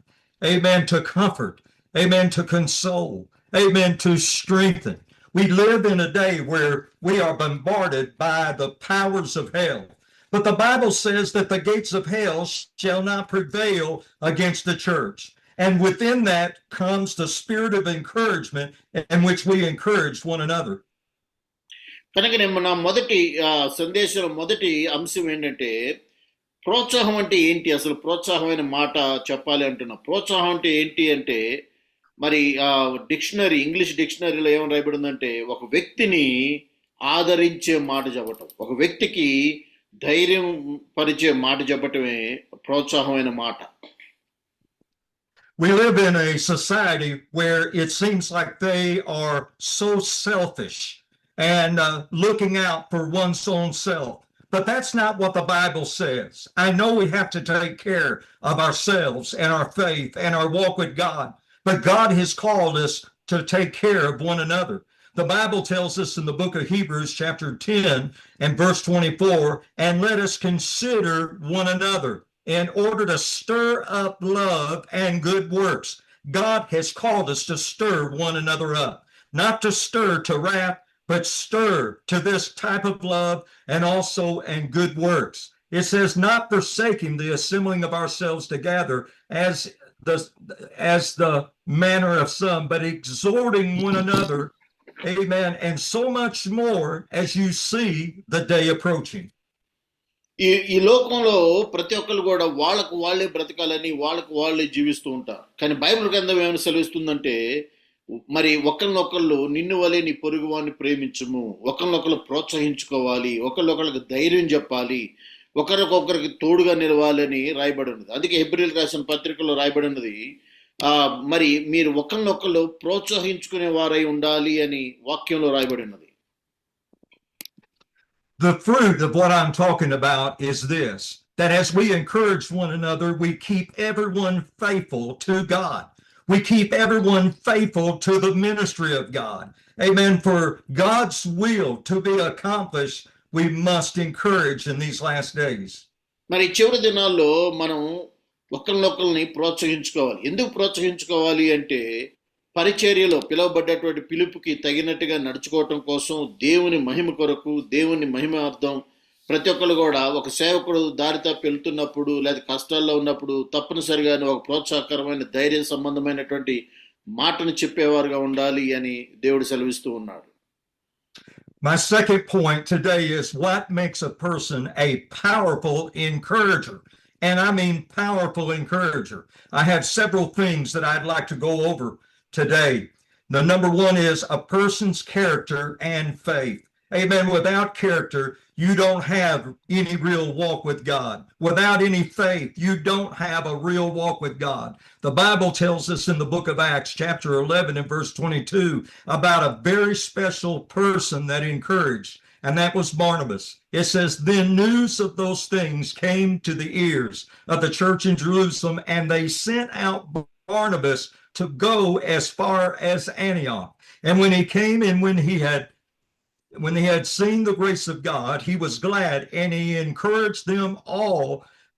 amen, to comfort, amen, to console, amen, to strengthen. We live in a day where we are bombarded by the powers of hell. But the Bible says that the gates of hell shall not prevail against the church. And within that comes the spirit of encouragement in which we encourage one another. కనుక నా మొదటి సందేశంలో మొదటి అంశం ఏంటంటే ప్రోత్సాహం అంటే ఏంటి, అసలు ప్రోత్సాహమైన మాట చెప్పాలి అంటున్నా. ప్రోత్సాహం అంటే ఏంటి అంటే మరి ఇంగ్లీష్ డిక్షనరీలో ఏమని రాయబడిందంటే ఒక వ్యక్తిని ఆదరించే మాట చెప్పటం, ఒక వ్యక్తికి ధైర్యం పరిచే మాట చెప్పటమే ప్రోత్సాహమైన మాట. We live in a society where it seems like they are so selfish and looking out for one's own self. But that's not what the Bible says. I know we have to take care of ourselves and our faith and our walk with God, but God has called us to take care of one another. The Bible tells us in the book of Hebrews, chapter 10 and verse 24, and let us consider one another in order to stir up love and good works. God has called us to stir one another up, not to stir to wrath, but stir to this type of love and also and good works. It says, not forsaking the assembling of ourselves together as the manner of some, but exhorting one another, amen, and so much more as you see the day approaching. ఈ లోకంలో ప్రతి ఒక్కరు కూడా వాళ్ళకు వాళ్ళే బ్రతకాలని వాళ్ళకు వాళ్ళే జీవిస్తూ ఉంటారు. కానీ బైబిల్ గ్రంథం ఏమైనా సెలవిస్తుందంటే, మరి ఒకరినొకళ్ళు నిన్ను వలె నీ పొరుగు వాడిని ప్రేమించుము, ఒకరినొకరు ప్రోత్సహించుకోవాలి, ఒకరినొకరికి ధైర్యం చెప్పాలి, ఒకరికొకరికి తోడుగా నిలవాలని రాయబడి ఉన్నది. అందుకే హెబ్రీయులకు రాసిన పత్రికలో రాయబడి ఉన్నది, మరి మీరు ఒకరినొకళ్ళు ప్రోత్సహించుకునే వారై ఉండాలి అని వాక్యంలో రాయబడి ఉన్నది. The fruit of what I'm talking about is this, that as we encourage one another, we keep everyone faithful to God. We keep everyone faithful to the ministry of God. Amen. For God's will to be accomplished, we must encourage in these last days. మరి చివరి దినాల్లో మనం ఒకరినొకరిని ప్రోత్సహించుకోవాలి. ఎందుకు ప్రోత్సహించుకోవాలి అంటే, పరిచర్యలో పిలువబడ్డటువంటి పిలుపుకి తగినట్టుగా నడుచుకోవటం కోసం, దేవుని మహిమ కొరకు, దేవుని మహిమార్థం ప్రతి ఒక్కరు కూడా ఒక సేవకుడు దారి తప్పి వెళ్తున్నప్పుడు లేదా కష్టాల్లో ఉన్నప్పుడు తప్పనిసరిగా ఒక ప్రోత్సాహకరమైన ధైర్య సంబంధమైనటువంటి మాటను చెప్పేవారుగా ఉండాలి అని దేవుడు సెలవిస్తూ ఉన్నాడు. My second point today is what makes a person a powerful encourager. And I mean powerful encourager. I have several things that I'd like to go over today. The number one is a person's character and faith. Amen. Without character, you don't have any real walk with God. Without any faith, you don't have a real walk with God. The Bible tells us in the book of Acts, chapter 11 and verse 22, about a very special person that encouraged, and that was Barnabas. It says, then news of those things came to the ears of the church in Jerusalem, and they sent out Barnabas to go as far as Antioch. And when he came and when he had seen the grace of God, he was glad, and he encouraged them all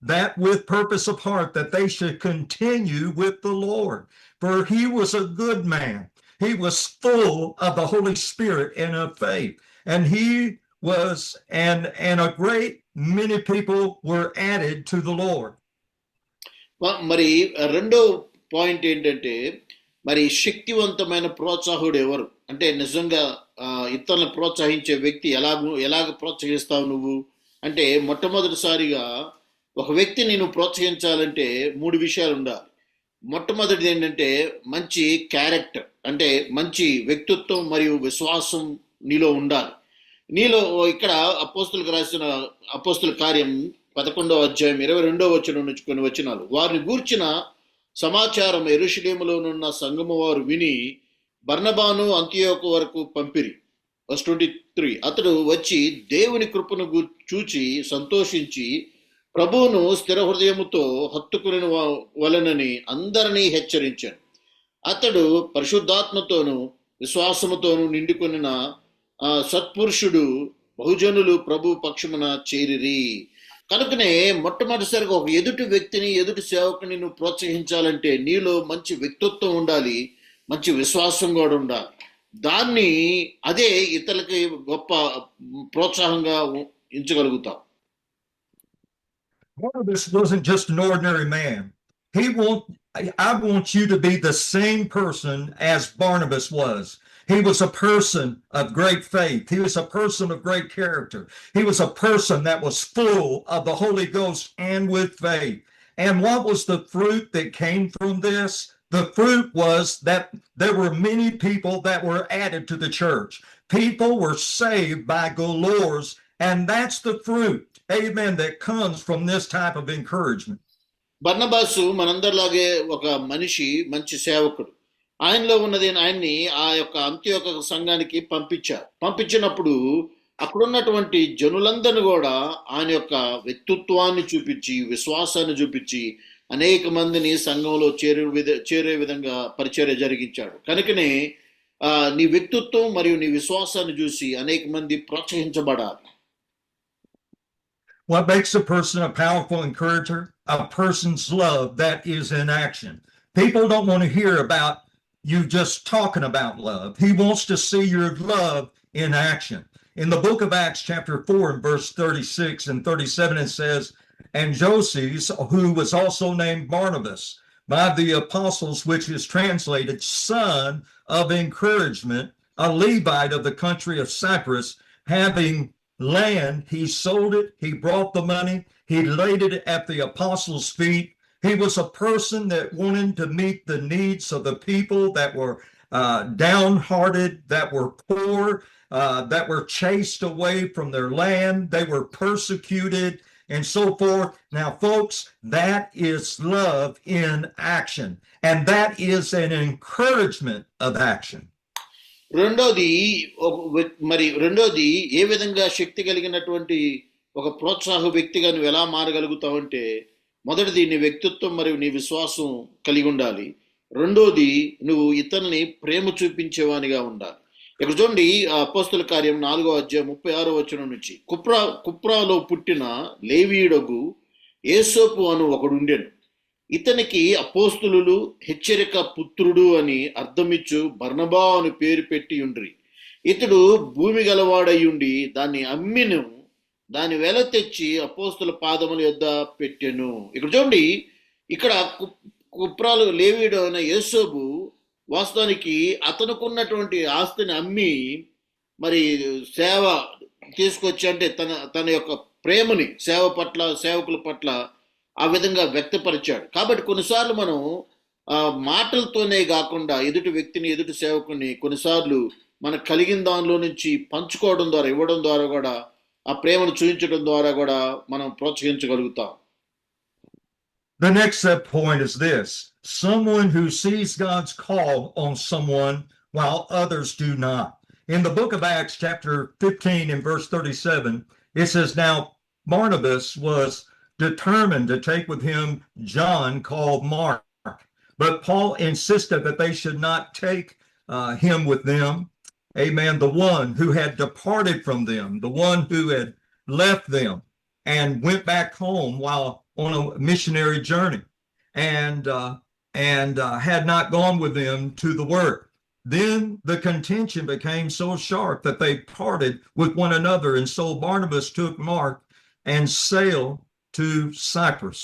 that with purpose of heart that they should continue with the Lord. For he was a good man. He was full of the Holy Spirit and of faith. And he was, and a great many people were added to the Lord. మరి రెండో point ఏంటంటే, మరి శక్తివంతమైన ప్రోత్సాహుడు ఎవరు అంటే, నిజంగా ఇతరులను ప్రోత్సహించే వ్యక్తి ఎలాగ ప్రోత్సహిస్తావు నువ్వు అంటే, మొట్టమొదటిసారిగా ఒక వ్యక్తిని నువ్వు ప్రోత్సహించాలంటే 3 విషయాలు ఉండాలి. మొట్టమొదటిది ఏంటంటే మంచి క్యారెక్టర్, అంటే మంచి వ్యక్తిత్వం మరియు విశ్వాసం నీలో ఉండాలి. నీలో ఇక్కడ అపోస్తులకు రాసిన అపోస్తుల కార్యం 11వ అధ్యాయం 22వ వచనం నుంచి కొన్ని వచనాలు, వారిని గూర్చిన సమాచారం యెరూషలేములోనున్న సంఘము వారు విని బర్నబాను అంతియోకు వరకు పంపిరి. వర్స్ 23, అతడు వచ్చి దేవుని కృపను చూచి సంతోషించి ప్రభువును స్థిర హృదయముతో హత్తుకుని వలనని అందరినీ హెచ్చరించాడు. అతడు పరిశుద్ధాత్మతోను విశ్వాసముతోను నిండుకొనిన సత్పురుషుడు, బహుజనులు ప్రభు పక్షమున చేరిరి. కనుకనే మొట్టమొదటిసారిగా ఒక ఎదుటి వ్యక్తిని, ఎదుటి సేవకుని నువ్వు ప్రోత్సహించాలంటే నీలో మంచి వ్యక్తిత్వం ఉండాలి, మంచి విశ్వాసం కూడా ఉండాలి. దాన్ని అదే ఇతరులకి గొప్ప ప్రోత్సాహంగా ఎంచగలుగుతాం. Barnabas wasn't just an ordinary man. I want you to be the same person as Barnabas was. He was a person of great faith. He was a person of great character. He was a person that was full of the Holy Ghost and with faith. And what was the fruit that came from this? The fruit was that there were many people that were added to the church. People were saved by galores, and that's the fruit, amen, that comes from this type of encouragement. బర్నబాసు మనందరిలాగే ఒక మనిషి, మంచి సేవకుడు. ఆయనలో ఉన్నది ఆయన్ని ఆ యొక్క అంత్యోక సంఘానికి పంపించినప్పుడు అక్కడున్నటువంటి జనులందరినీ కూడా ఆయన యొక్క వ్యక్తిత్వాన్ని చూపించి, విశ్వాసాన్ని చూపించి అనేక మందిని సంఘంలో చేరే విధంగా పరిచర్య జరిగించాడు. కనుకనే నీ వ్యక్తిత్వం మరియు నీ విశ్వాసాన్ని చూసి అనేక మంది ప్రోత్సహించబడాలి. What makes a person a powerful encourager? A person's love that is in action. People don't want to hear about you just talking about love. He wants to see your love in action. In the book of Acts, chapter 4, and verse 36 and 37, it says, "And Joses, who was also named Barnabas, by the apostles, which is translated son of encouragement, a Levite of the country of Cyprus, having land, he sold it, he brought the money, he laid it at the apostles' feet." He was a person that wanted to meet the needs of the people that were downhearted, that were poor, that were chased away from their land, they were persecuted, and so forth. Now, folks, that is love in action, and that is an encouragement of action. రెండోది ఏ విధంగా శక్తి కలిగినటువంటి ఒక ప్రోత్సాహ వ్యక్తిగా నువ్వు ఎలా మారగలుగుతావంటే, మొదటిది నీ వ్యక్తిత్వం మరియు నీ విశ్వాసం కలిగి ఉండాలి. రెండోది నువ్వు ఇతరుల్ని ప్రేమ చూపించేవానిగా ఉండాలి. ఇక్కడ చూడండి, అపోస్తల కార్యం 4వ అధ్యాయం 36వ వచనం నుంచి, కుప్రాలో పుట్టిన లేవీయుడగు యేసోపు అను ఒకడుండెను. ఇతనికి అపోస్తులు హెచ్చరిక పుత్రుడు అని అర్థమిచ్చు బర్నబా అని పేరు పెట్టి ఉండ్రి. ఇతడు భూమి గలవాడయ్యుండి దాన్ని అమ్మిను, దాని వెల తెచ్చి అపోస్తుల పాదముల యొద్ద పెట్టెను. ఇక్కడ చూడండి, ఇక్కడ కుప్రాలు లేవీయుడు అయిన యేసోబు వాస్తవానికి అతనుకున్నటువంటి ఆస్తిని అమ్మి మరి సేవ తీసుకొచ్చి, అంటే తన యొక్క ప్రేమని సేవకుల పట్ల ఆ విధంగా వ్యక్తపరిచాడు. కాబట్టి కొన్నిసార్లు మనం మాటలతోనే కాకుండా ఎదుటి వ్యక్తిని, ఎదుటి సేవకుని కొన్నిసార్లు మనకు కలిగిన దానిలో నుంచి పంచుకోవడం ద్వారా, ఇవ్వడం ద్వారా కూడా, ఆ ప్రేమను చూపించడం ద్వారా కూడా మనం ప్రోత్సహించగలుగుతాం. The next point is this: someone who sees God's call on someone while others do not. In the book of Acts, chapter 15 and verse 37, it says, "Now Barnabas was determined to take with him John called Mark, but Paul insisted that they should not take him with them." Amen. The one who had departed from them, the one who had left them and went back home while on a missionary journey and had not gone with them to the work. Then the contention became so sharp that they parted with one another. And so Barnabas took Mark and sailed to Cyprus.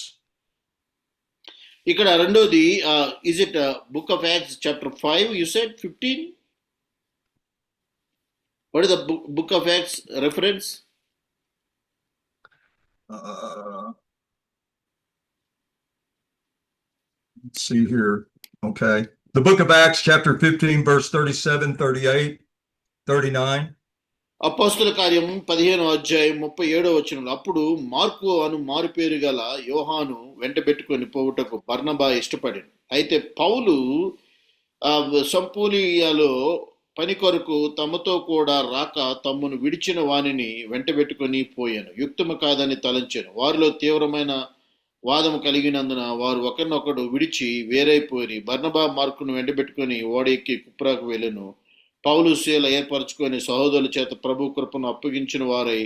ఇక్కడ రెండోది, is it book of Acts chapter 5 you said 15? What is the book of Acts reference? Let's see here. Okay. The book of Acts, chapter 15, verse 37, 38, 39. అపోస్తల కార్యం 15వ అధ్యాయం 37వ వచనంలో, అప్పుడు mark అను మారు పేరు గల యోహాను వెంట పెట్టుకొని పోవుటకు బర్నబా ఇష్టపడాను. అయితే పౌలు సంపూలియాలో పని కొరకు తమతో కూడా రాక తమ్మును విడిచిన వానిని వెంట పెట్టుకొని పోయాను. యుక్తము కాదని తలంచాను. వారిలో తీవ్రమైన వాదము కలిగినందున వారు ఒకరినొకడు విడిచి వేరైపోయి బర్నబా మార్కును వెంటబెట్టుకొని ఓడెక్కి కుప్రాకు వెళ్ళను. పౌలు శీల ఏర్పరచుకొని సహోదరుల చేత ప్రభు కృపను అప్పగించిన వారై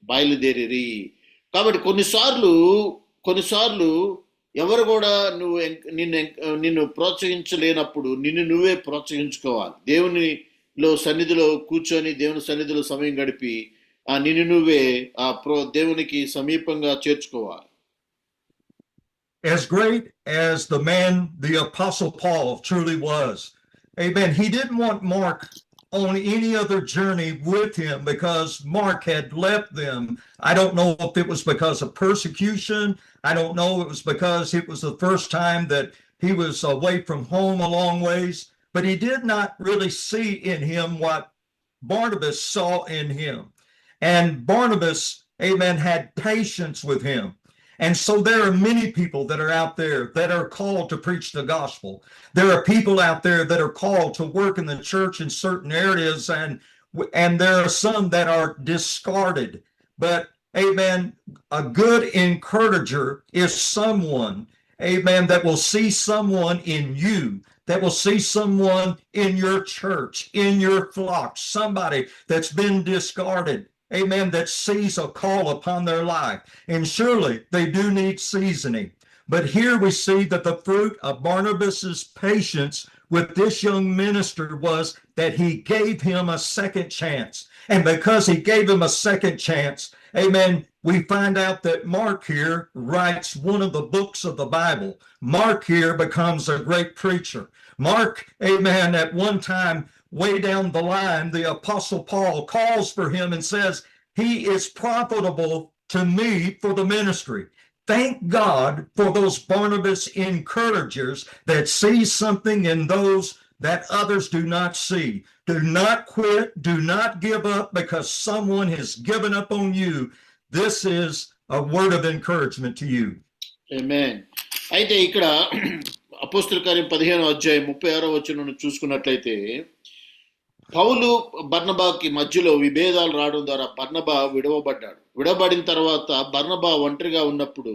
బయలుదేరి. కాబట్టి కొన్నిసార్లు ఎవరు కూడా నిన్ను ప్రోత్సహించలేనప్పుడు నిన్ను నువ్వే ప్రోత్సహించుకోవాలి. దేవునిలో సన్నిధిలో కూర్చొని దేవుని సన్నిధిలో సమయం గడిపి నిన్ను నువ్వే దేవునికి సమీపంగా చేర్చుకోవాలి. As great as the man, the Apostle Paul truly was, amen, he didn't want Mark on any other journey with him because Mark had left them. I don't know if it was because of persecution. I don't know if it was because it was the first time that he was away from home a long ways, but he did not really see in him what Barnabas saw in him. And Barnabas, amen, had patience with him. And so there are many people that are out there that are called to preach the gospel. There are people out there that are called to work in the church in certain areas, and there are some that are discarded. But, amen, a good encourager is someone, amen, that will see someone in you, that will see someone in your church, in your flock, somebody that's been discarded, amen, that sees a call upon their life. And surely they do need seasoning. But here we see that the fruit of Barnabas's patience with this young minister was that he gave him a second chance. And because he gave him a second chance, amen, we find out that Mark here writes one of the books of the Bible. Mark here becomes a great preacher. Mark, amen, at one time, way down the line, the Apostle Paul calls for him and says, he is profitable to me for the ministry. Thank God for those Barnabas encouragers that see something in those that others do not see. Do not quit. Do not give up because someone has given up on you. This is a word of encouragement to you. Amen. అయితే ఇక్కడ అపోస్తల కార్యం 15వ అధ్యాయం 36వ వచనం చూసుకున్నట్లయితే పౌలు బర్నబాకి మధ్యలో విభేదాలు రావడం ద్వారా బర్నబా విడవబడ్డాడు. విడవబడిన తర్వాత బర్నబా ఒంటరిగా ఉన్నప్పుడు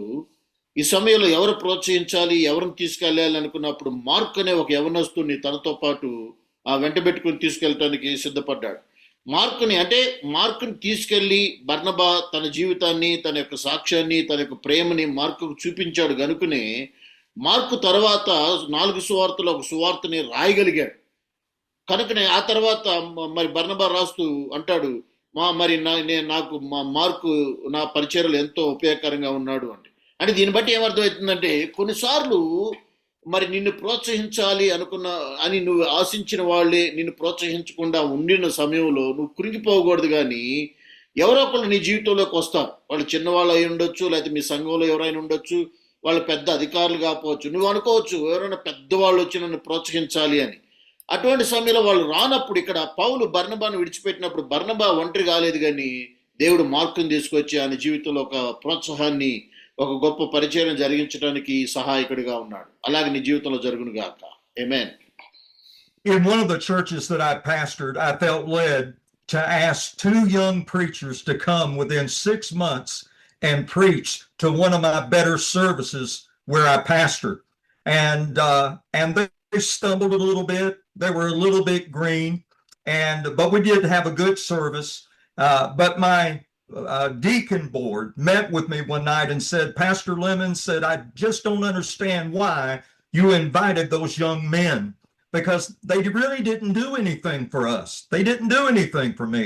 ఈ సమయంలో ఎవరు ప్రోత్సహించాలి, ఎవరిని తీసుకెళ్ళాలి అనుకున్నప్పుడు మార్క్ అనే ఒక యవనస్తుని తనతో పాటు వెంట పెట్టుకుని తీసుకెళ్ళటానికి సిద్ధపడ్డాడు. మార్కుని తీసుకెళ్లి బర్నబా తన జీవితాన్ని, తన యొక్క సాక్ష్యాన్ని, తన యొక్క ప్రేమని మార్కుకు చూపించాడు గనుకనే మార్కు తర్వాత 4 సువార్తలు ఒక సువార్తని రాయగలిగాడు. కనుకనే ఆ తర్వాత మరి బర్నబా రాస్తూ అంటాడు, నాకు మార్కు నా పరిచర్యలు ఎంతో ఉపయోగకరంగా ఉన్నాడు అంటే దీన్ని బట్టి ఏమర్థమవుతుందంటే కొన్నిసార్లు మరి నిన్ను ప్రోత్సహించాలి అని నువ్వు ఆశించిన వాళ్ళే నిన్ను ప్రోత్సహించకుండా ఉండిన సమయంలో నువ్వు కురింగిపోకూడదు. కానీ ఎవరో ఒకళ్ళు నీ జీవితంలోకి వస్తారు. వాళ్ళు చిన్నవాళ్ళు అయి ఉండొచ్చు, లేకపోతే మీ సంఘంలో ఎవరైనా ఉండొచ్చు, వాళ్ళు పెద్ద అధికారులు కాకపోవచ్చు. నువ్వు అనుకోవచ్చు ఎవరైనా పెద్దవాళ్ళు వచ్చి నన్ను ప్రోత్సహించాలి అని. అటువంటి సమయంలో వాళ్ళు రానప్పుడు ఇక్కడ పౌలు బర్నబాను విడిచిపెట్టినప్పుడు బర్నబా ఒంటరి కాలేదు, కానీ దేవుడు మార్కుని తీసుకొచ్చి ఆయన జీవితంలో ఒక ప్రోత్సాహాన్ని, ఒక గొప్ప పరిచయం జరిగించడానికి సహాయకుడిగా ఉన్నాడు. అలాగే నీ జీవితంలో జరుగును గాక. ఆమేన్. In one of the churches that I pastored, I felt led to ask 2 young preachers to come within 6 months and preach to one of my better services where I pastored. And they stumbled a little bit. They were a little bit green, but we did have a good service. But my deacon board met with me one night and said, Pastor Lemon said, I just don't understand why you invited those young men, because they really didn't do anything for us. They didn't do anything for me.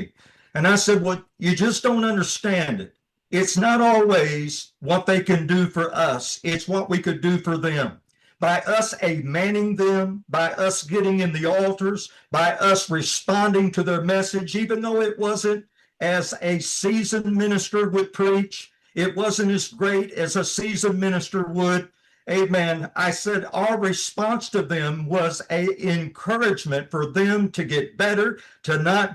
And I said, well, you just don't understand it. It's not always what they can do for us. It's what we could do for them. By us amening them, by us getting in the altars, by us responding to their message, even though it wasn't as a seasoned minister would preach, it wasn't as great as a seasoned minister would. Amen. I said our response to them was an encouragement for them to get better, to not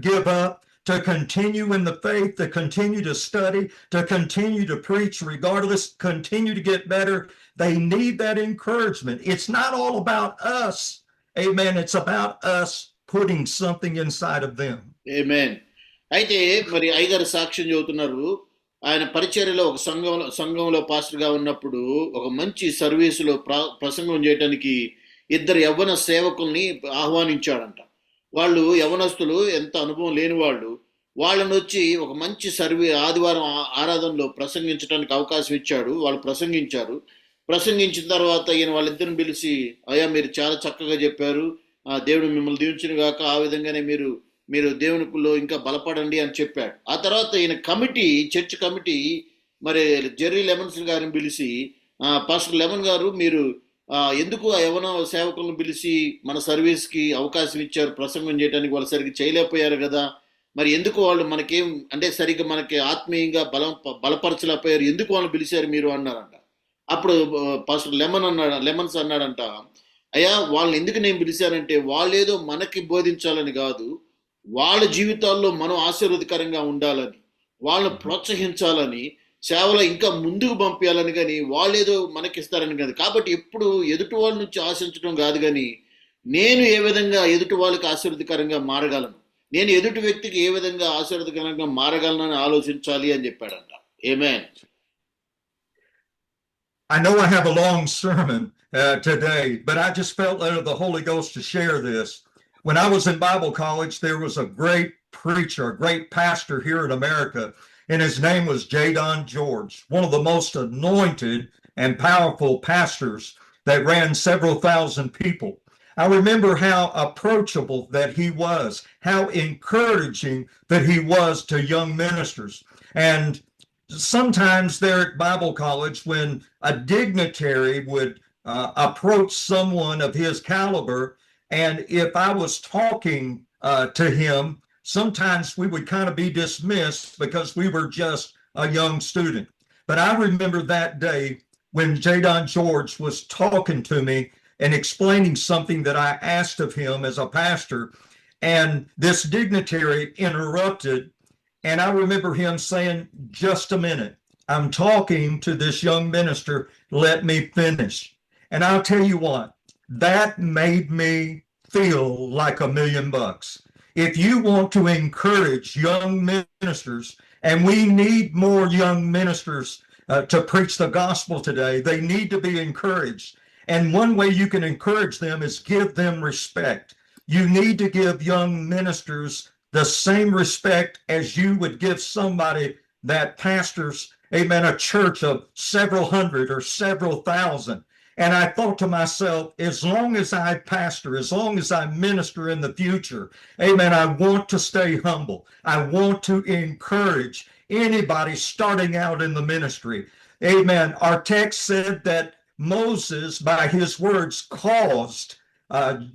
give up, to continue in the faith, to continue to study, to continue to preach regardless, continue to get better. They need that encouragement. It's not all about us. Amen. It's about us putting something inside of them. Amen. అయితే మరి అయ్యగారు సాక్ష్యం చెబుతున్నారు. ఆయన పరిచర్యలో ఒక సంఘంలో పాస్టర్గా ఉన్నప్పుడు ఒక మంచి సర్వీసులో ప్రసంగం చేయడానికి 2 యవ్వన సేవకుల్ని ఆహ్వానించాడంట. వాళ్ళు యవ్వనస్తులు, ఎంత అనుభవం లేని వాళ్ళని వచ్చి ఒక మంచి ఆదివారం ఆరాధనలో ప్రసంగించడానికి అవకాశం ఇచ్చాడు. వాళ్ళు ప్రసంగించిన తర్వాత ఈయన వాళ్ళిద్దరిని పిలిచి, అయ్యా మీరు చాలా చక్కగా చెప్పారు, దేవుడు మిమ్మల్ని దీవించును గాక, ఆ విధంగానే మీరు దేవునిలో ఇంకా బలపడండి అని చెప్పాడు. ఆ తర్వాత ఈయన చర్చ్ కమిటీ మరి జెర్రీ లెమన్స్ గారిని పిలిచి, పాస్టర్ లెమన్ గారు మీరు ఎందుకు ఆ యవన సేవకులను పిలిచి మన సర్వీస్కి అవకాశం ఇచ్చారు, ప్రసంగం చేయడానికి వాళ్ళు సరిగ్గా చేయలేకపోయారు కదా, మరి ఎందుకు వాళ్ళు మనకేం అంటే సరిగ్గా మనకి ఆత్మీయంగా బలపరచలేకపోయారు, ఎందుకు వాళ్ళని పిలిచారు మీరు అన్నారంట. అప్పుడు పాస్టర్ లెమన్స్ అన్నాడంట, అయ్యా వాళ్ళని ఎందుకు నేను పిలిచానంటే వాళ్ళేదో మనకి బోధించాలని కాదు, వాళ్ళ జీవితాల్లో మనం ఆశీర్వదకరంగా ఉండాలని, వాళ్ళని ప్రోత్సహించాలని, సేవలో ఇంకా ముందుకు పంపించాలని, కానీ వాళ్ళేదో మనకిస్తారని కాదు. కాబట్టి ఎప్పుడు ఎదుటి వాళ్ళ నుంచి ఆశించడం కాదు, కానీ నేను ఏ విధంగా ఎదుటి వాళ్ళకి ఆశీర్వదకరంగా మారగలను, నేను ఎదుటి వ్యక్తికి ఏ విధంగా ఆశీర్వదకరంగా మారగలనని ఆలోచించాలి అని చెప్పాడంట. ఆమేన్. I know I have a long sermon today, but I just felt led of the Holy Ghost to share this. When I was in Bible college, there was a great preacher, a great pastor here in America, and his name was J. Don George, one of the most anointed and powerful pastors that ran several thousand people. I remember how approachable that he was, how encouraging that he was to young ministers. And sometimes there at Bible college, when a dignitary would approach someone of his caliber, and if I was talking to him, sometimes we would kind of be dismissed because we were just a young student. But I remember that day when J. Don George was talking to me and explaining something that I asked of him as a pastor, and this dignitary interrupted. And I remember him saying, just a minute, I'm talking to this young minister, let me finish. And I'll tell you what, that made me feel like $1 million. If you want to encourage young ministers, and we need more young ministers to preach the gospel today, they need to be encouraged. And one way you can encourage them is give them respect. You need to give young ministers the same respect as you would give somebody that pastors, amen, a church of several hundred or several thousand. And I thought to myself, as long as I pastor, as long as I minister in the future, amen, I want to stay humble. I want to encourage anybody starting out in the ministry. Amen. Our text said that Moses, by his words, caused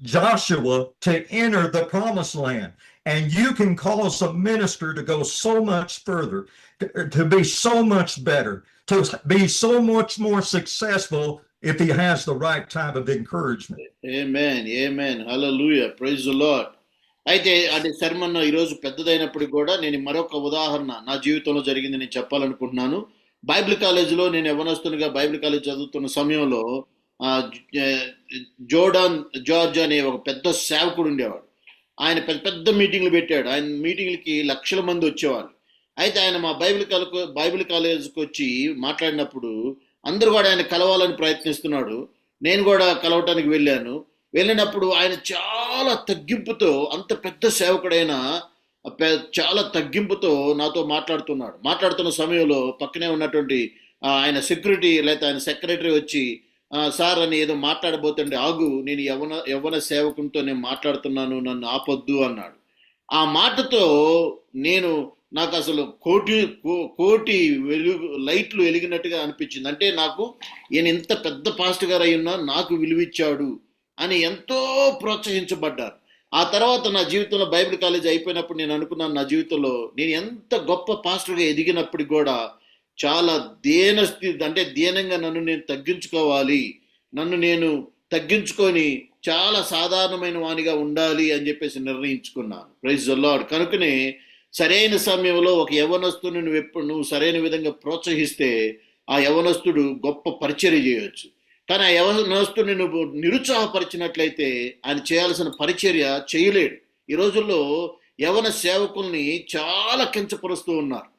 Joshua to enter the promised land. And you can cause a minister to go so much further, to be so much better, to be so much more successful if he has the right type of encouragement. Amen. Amen. Hallelujah. Praise the Lord. అయితే అది శర్మన్ ఈరోజు పెద్దదైనప్పటికీ కూడా నేను మరొక ఉదాహరణ నా జీవితంలో జరిగింది నేను చెప్పాలనుకుంటున్నాను. బైబిల్ కాలేజీలో నేను యవ్వనస్తునిగా బైబిల్ కాలేజ్ చదువుతున్న సమయంలో జోర్డాన్ జార్జ్ అనే ఒక పెద్ద సేవకుడు ఉండేవాడు. ఆయన పెద్ద పెద్ద మీటింగ్లు పెట్టాడు. ఆయన మీటింగ్లకి లక్షల మంది వచ్చేవాళ్ళు. అయితే ఆయన మా బైబిల్ కాలేజ్కి వచ్చి మాట్లాడినప్పుడు అందరూ కూడా ఆయన కలవాలని ప్రయత్నిస్తున్నాడు. నేను కూడా కలవటానికి వెళ్ళినప్పుడు ఆయన చాలా తగ్గింపుతో, అంత పెద్ద సేవకుడైన చాలా తగ్గింపుతో నాతో మాట్లాడుతున్న సమయంలో పక్కనే ఉన్నటువంటి ఆయన సెక్యూరిటీ లేదా ఆయన సెక్రటరీ వచ్చి, సార్ అని ఏదో మాట్లాడబోతుండే, ఆగు, నేను యవ్వన సేవకునితో నేను మాట్లాడుతున్నాను, నన్ను ఆపొద్దు అన్నాడు. ఆ మాటతో నాకు అసలు కోటి లైట్లు వెలిగినట్టుగా అనిపించింది. అంటే నాకు ఈయన ఇంత పెద్ద పాస్టర్ గారు అయ్యున్నా నాకు విలువిచ్చాడు అని ఎంతో ప్రోత్సహించబడ్డారు. ఆ తర్వాత నా జీవితంలో బైబిల్ కాలేజ్ అయిపోయినప్పుడు నేను అనుకున్నాను, నా జీవితంలో నేను ఎంత గొప్ప పాస్టర్గా ఎదిగినప్పటికి కూడా చాలా దీనంగా నన్ను నేను తగ్గించుకోవాలి, నన్ను నేను తగ్గించుకొని చాలా సాధారణమైన వానిగా ఉండాలి అని చెప్పేసి నిర్ణయించుకున్నాను. Praise the Lord. కనుకనే సరైన సమయంలో ఒక యవ్వనస్తుని నువ్వు సరైన విధంగా ప్రోత్సహిస్తే ఆ యవ్వనస్తుడు గొప్ప పరిచర్య చేయవచ్చు. కానీ ఆ యవ్వనస్తుని నువ్వు నిరుత్సాహపరిచినట్లయితే ఆయన చేయాల్సిన పరిచర్య చేయలేడు. ఈ రోజుల్లో యవ్వన సేవకుల్ని చాలా కించపరుస్తూ ఉన్నారు.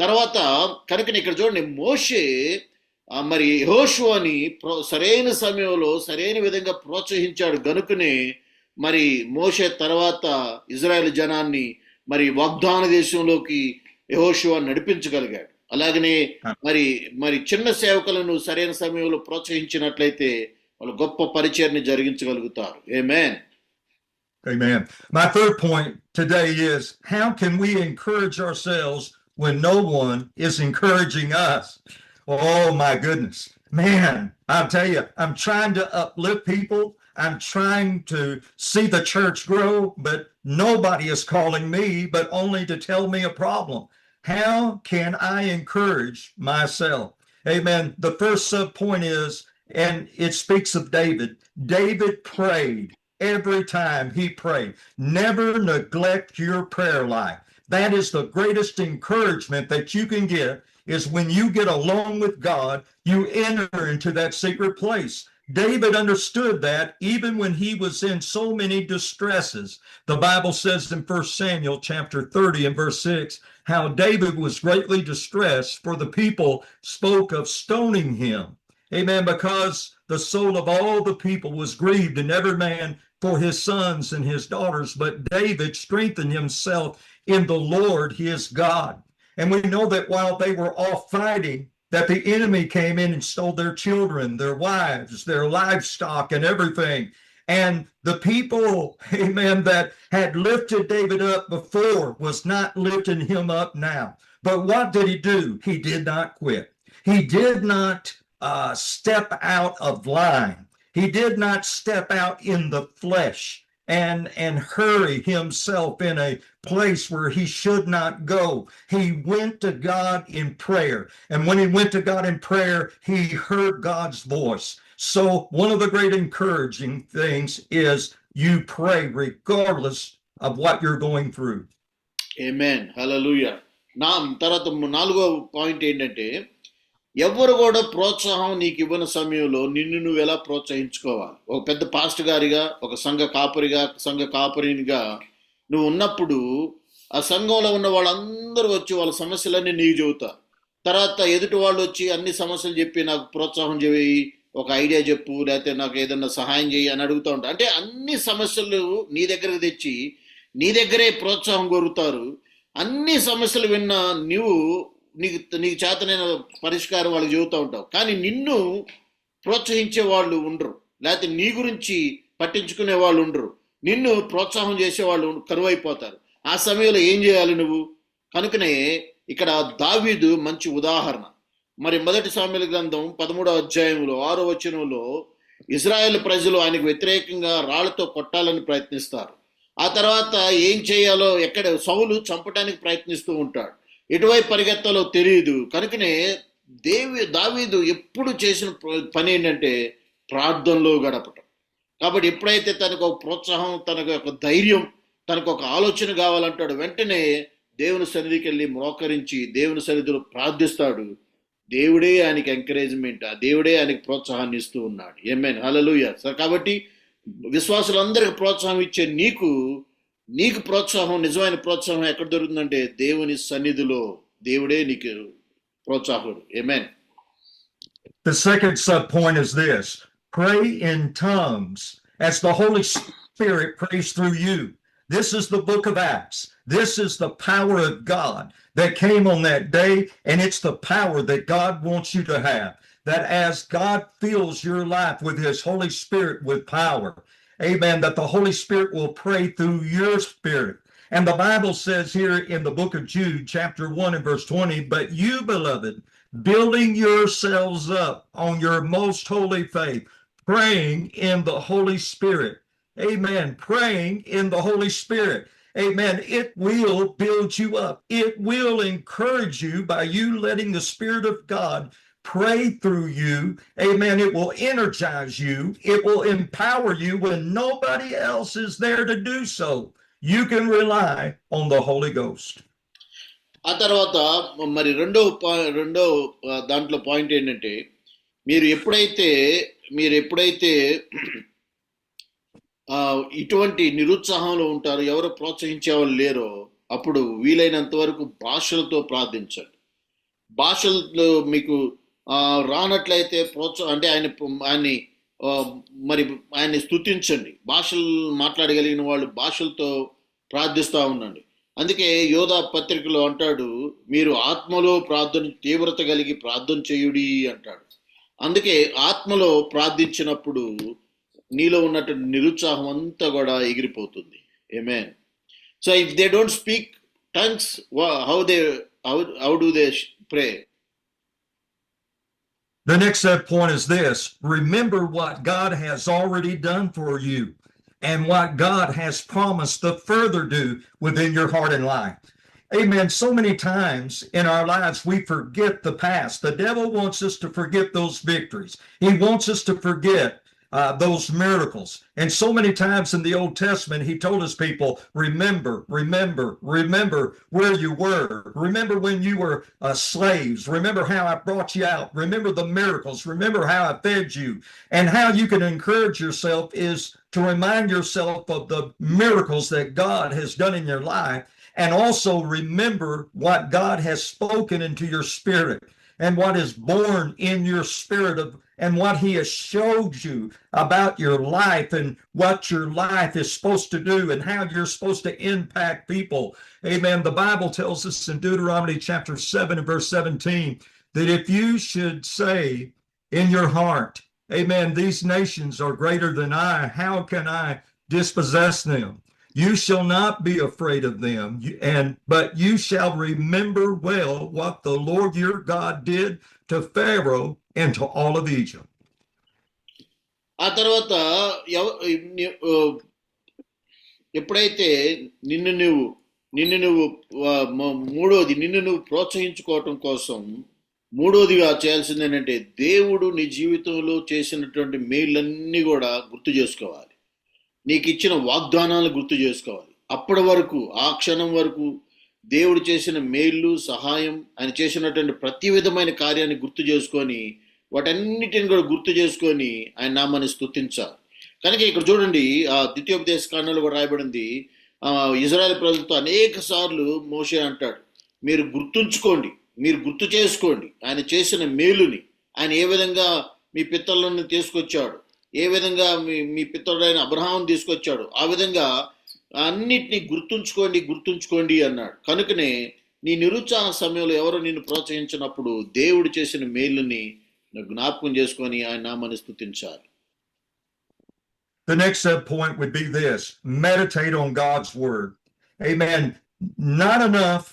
తర్వాత కనుక ఇక్కడ చూడండి, మోషే మరి యెహోషువని సరైన సమయంలో సరైన విధంగా ప్రోత్సహించాడు. గనుకనే మరి మోషే తర్వాత ఇజ్రాయెల్ జనాన్ని మరి వాగ్దాన దేశంలోకి యెహోషువ నడిపించగలిగాడు. అలాగనే మరి చిన్న సేవకులను సరైన సమయంలో ప్రోత్సహించినట్లయితే వాళ్ళు గొప్ప పరిచర్ని జరిగించగలుగుతారు. ఆమేన్. Amen. My third point today is, how can we encourage ourselves when no one is encouraging us? Oh my goodness, man, I'll tell you, I'm trying to uplift people. I'm trying to see the church grow, but nobody is calling me, but only to tell me a problem. How can I encourage myself? Amen. The first sub point is, and it speaks of David. David prayed every time he prayed. Never neglect your prayer life. That is the greatest encouragement that you can get, is when you get alone with God, you enter into that secret place. David understood that even when he was in so many distresses. The Bible says in 1 Samuel chapter 30 and verse 6, how David was greatly distressed, for the people spoke of stoning him. Amen. Because the soul of all the people was grieved, and every man for his sons and his daughters. But David strengthened himself in the Lord his God. And we know that while they were off fighting, that the enemy came in and stole their children, their wives, their livestock, and everything. And the people, amen, that had lifted David up before was not lifting him up now. But what did he do? He did not quit. He did not step out of line. He did not step out in the flesh and hurry himself in a place where he should not go. He went to God in prayer. And when he went to God in prayer, he heard God's voice. So one of the great encouraging things is you pray regardless of what you're going through. Amen. Hallelujah. తర్వాత 4వ point ఏంటంటే, ఎవరు కూడా ప్రోత్సాహం నీకు ఇవ్వని సమయంలో నిన్ను నువ్వు ఎలా ప్రోత్సహించుకోవాలి. ఒక పెద్ద పాస్ట్ గారిగా, ఒక సంఘ కాపరినిగా నువ్వు ఉన్నప్పుడు ఆ సంఘంలో ఉన్న వాళ్ళందరూ వచ్చి వాళ్ళ సమస్యలన్నీ నీకు చెబుతారు. తర్వాత ఎదుటి వాళ్ళు వచ్చి అన్ని సమస్యలు చెప్పి నాకు ప్రోత్సాహం చేయి, ఒక ఐడియా చెప్పు, లేకపోతే నాకు ఏదన్నా సహాయం చేయి అని అడుగుతూ ఉంటారు. అంటే అన్ని సమస్యలు నీ దగ్గరకు తెచ్చి నీ దగ్గరే ప్రోత్సాహం కోరుతారు. అన్ని సమస్యలు విన్న నీకు చేతనైన పరిష్కారం వాళ్ళకి చెబుతూ ఉంటావు. కానీ నిన్ను ప్రోత్సహించే వాళ్ళు ఉండరు, లేకపోతే నీ గురించి పట్టించుకునే వాళ్ళు ఉండరు, నిన్ను ప్రోత్సాహం చేసే వాళ్ళు కరువైపోతారు. ఆ సమయంలో ఏం చేయాలి నువ్వు? కనుకనే ఇక్కడ దావీదు మంచి ఉదాహరణ. మరి 1 సామెల గ్రంథం 13వ అధ్యాయంలో 6వ వచనంలో ఇజ్రాయెల్ ప్రజలు ఆయనకు వ్యతిరేకంగా రాళ్లతో కొట్టాలని ప్రయత్నిస్తారు. ఆ తర్వాత ఏం చేయాలో సౌలు చంపడానికి ప్రయత్నిస్తూ ఉంటాడు. ఎటువైపు పరిగెత్తాలో తెలియదు. కనుకనే దావీదు ఎప్పుడు చేసిన పని ఏంటంటే ప్రార్థనలో గడపటం. కాబట్టి ఎప్పుడైతే తనకు ఒక ప్రోత్సాహం, తనకు ఒక ధైర్యం, తనకు ఒక ఆలోచన కావాలంటాడు, వెంటనే దేవుని సన్నిధికి వెళ్ళి మోకరించి దేవుని సన్నిధిలో ప్రార్థిస్తాడు. దేవుడే ఆయనకి ఎంకరేజ్మెంట్, ఆ దేవుడే ఆయనకి ప్రోత్సాహాన్ని ఇస్తూ ఉన్నాడు. ఆమేన్, హల్లెలూయా. కాబట్టి విశ్వాసులందరికీ ప్రోత్సాహం ఇచ్చే నీకు ప్రోత్సాహం, నిజమైన ప్రోత్సాహం ఎక్కడ దొరుకుతుందంటే దేవుని సన్నిధిలో. దేవుడే నీకు ప్రోత్సాహుడు. ఆమేన్. The second sub point is this: pray in tongues as the Holy Spirit prays through you. This is the book of Acts. This is the power of God that came on that day, and it's the power that God wants you to have. That as God fills your life with his Holy Spirit with power, amen, that the Holy Spirit will pray through your spirit. And the Bible says here in the book of Jude, chapter 1 and verse 20, but you, beloved, building yourselves up on your most holy faith, praying in the Holy Spirit. Amen. Praying in the Holy Spirit. Amen. It will build you up. It will encourage you by you letting the Spirit of God pray through you. Amen. It will energize you. It will empower you when nobody else is there to do so. You can rely on the Holy Ghost. ఆ తర్వాత మరి రెండో దాంట్లో point ఏంటంటే, మీరు ఎప్పుడైతే ఇటువంటి నిరుత్సాహంలో ఉంటారో, ఎవరు ప్రోత్సహించే వాళ్ళు లేరో, అప్పుడు వీలైనంత వరకు భాషలతో ప్రార్థించండి. భాషల్లో మీకు రానట్లయితే అంటే ఆయన్ని స్తుతించండి. భాషలు మాట్లాడగలిగిన వాళ్ళు భాషలతో ప్రార్థిస్తూ ఉండండి. అందుకే యోధా పత్రికలో అంటాడు, మీరు ఆత్మలో తీవ్రత కలిగి ప్రార్థన చేయుడి అంటాడు. అందుకే ఆత్మలో ప్రార్థించినప్పుడు నీలో ఉన్నటువంటి నిరుత్సాహం అంతా కూడా ఎగిరిపోతుంది. Amen. So if they don't speak tongues, how do they pray? The next point is this: remember what God has already done for you and what God has promised to further do within your heart and life. Amen. So many times in our lives we forget the past. The devil wants us to forget those victories. He wants us to forget those miracles. And so many times in the Old Testament, he told his people, remember, remember, remember where you were. Remember when you were slaves. Remember how I brought you out. Remember the miracles. Remember how I fed you. And how you can encourage yourself is to remind yourself of the miracles that God has done in your life, and also remember what God has spoken into your spirit and what is born in your spirit of, and what he has showed you about your life and what your life is supposed to do and how you're supposed to impact people. Amen. The Bible tells us in Deuteronomy chapter 7 and verse 17 that if you should say in your heart, amen, these nations are greater than I, how can I dispossess them? You shall not be afraid of them, but you shall remember well what the Lord your God did to Pharaoh and to all of Egypt. ఆ తర్వాత ఎప్పుడైతే నిన్ను నువ్వు మూడోది నిన్ను నువ్వు ప్రోత్సహించుకోవటం కోసం మూడోదిగా చేయాల్సింది ఏంటంటే దేవుడు నీ జీవితంలో చేసినటువంటి మేళ్ళన్నీ కూడా గుర్తు చేసుకోవాలి. నీకు ఇచ్చిన వాగ్దానాలు గుర్తు చేసుకోవాలి. అప్పటి వరకు, ఆ క్షణం వరకు దేవుడు చేసిన మేళ్ళు, సహాయం, ఆయన చేసినటువంటి ప్రతి విధమైన కార్యాన్ని గుర్తు చేసుకొని, వాటన్నిటిని కూడా గుర్తు చేసుకొని ఆయన నామాన్ని స్తుతించాలి. కనుక ఇక్కడ చూడండి, ఆ ద్వితీయోపదేశ కాండంలో కూడా రాయబడింది, ఇజ్రాయెల్ ప్రజలతో అనేక సార్లు మోషే అంటాడు, మీరు గుర్తుంచుకోండి, మీరు గుర్తు చేసుకోండి ఆయన చేసిన మేలుని, ఆయన ఏ విధంగా మీ పితరులను తీసుకొచ్చాడు, ఏ విధంగా మీ పితరుడైన అబ్రహాం తీసుకొచ్చాడు, ఆ విధంగా అన్నిటినీ గుర్తుంచుకోండి అన్నాడు. కనుకనే నీ నిరుత్సాహ సమయంలో ఎవరు నిన్ను ప్రోత్సహించినప్పుడు దేవుడు చేసిన మేలుని జ్ఞాపకం చేసుకొని ఆయన నామాన్ని స్తుతించాలి. The next point would be this: meditate on God's word. Amen. Not enough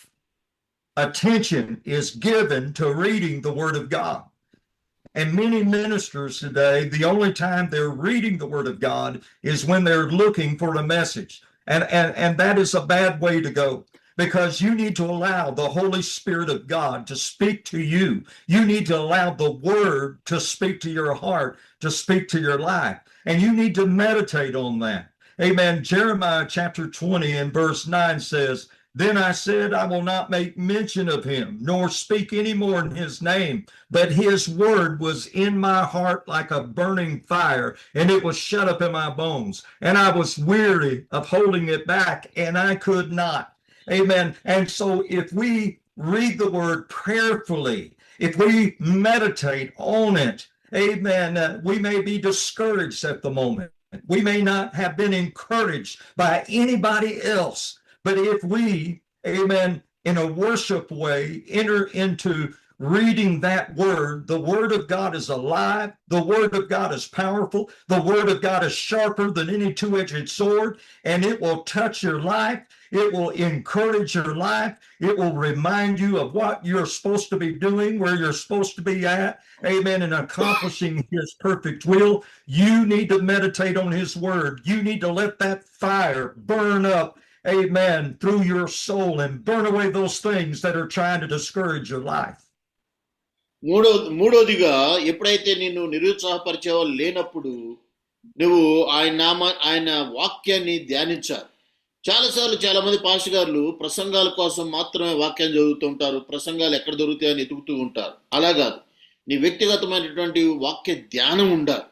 attention is given to reading the word of God. And many ministers today, the only time they're reading the word of God is when they're looking for a message. And that is a bad way to go, because you need to allow the Holy Spirit of God to speak to you. You need to allow the word to speak to your heart, to speak to your life. And you need to meditate on that. Amen. Jeremiah chapter 20 and verse 9 says, then I said, I will not make mention of him, nor speak any more in his name. But his word was in my heart like a burning fire, and it was shut up in my bones. And I was weary of holding it back, and I could not. Amen. And so if we read the word prayerfully, if we meditate on it, amen, we may be discouraged at the moment. We may not have been encouraged by anybody else. But if we, amen, in a worship way, enter into reading that word, the word of God is alive, the word of God is powerful, the word of God is sharper than any two-edged sword, and it will touch your life, it will encourage your life, it will remind you of what you're supposed to be doing, where you're supposed to be at, amen, in accomplishing his perfect will. You need to meditate on his word. You need to let that fire burn up, amen, through your soul and burn away those things that are trying to discourage your life. మూడోదిగా ఎప్పుడైతే నిన్ను నిరుత్సాహపరిచే వాళ్ళు లేనప్పుడు నువ్వు ఆయన వాక్యాన్ని ధ్యానించాలి. చాలాసార్లు చాలా మంది పాస్టర్ గారు ప్రసంగాల కోసం మాత్రమే వాక్యాన్ని చదువుతూ ఉంటారు, ప్రసంగాలు ఎక్కడ దొరుకుతాయని ఎతుకుతూ ఉంటారు. అలా కాదు, నీ వ్యక్తిగతమైనటువంటి వాక్య ధ్యానం ఉండాలి.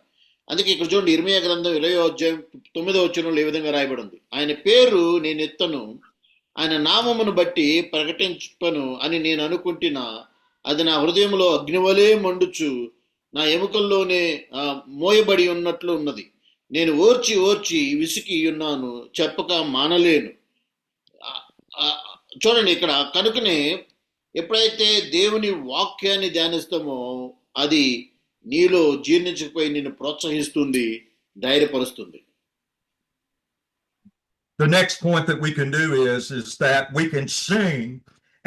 అందుకే ఇక్కడ చూడండి, ఇర్మీయా గ్రంథం 20వ అధ్యాయం 9వ వచనంలో ఏ విధంగా రాయబడింది, ఆయన పేరు నేను ఎత్తను, ఆయన నామమును బట్టి ప్రకటింపను అని నేను అనుకుంటున్నా, అది నా హృదయంలో అగ్నివలే మండుచు నా ఎముకల్లోనే మోయబడి ఉన్నట్లు ఉన్నది. నేను ఓర్చి విసికి ఉన్నాను, చెప్పక మానలేను. చూడండి ఇక్కడ, కనుకనే ఎప్పుడైతే దేవుని వాక్యాన్ని ధ్యానిస్తామో అది నీలో జీర్ణించకపోయి నిన్ను ప్రోత్సహిస్తుంది, ధైర్యపరుస్తుంది. The next point that we can do is that we can sing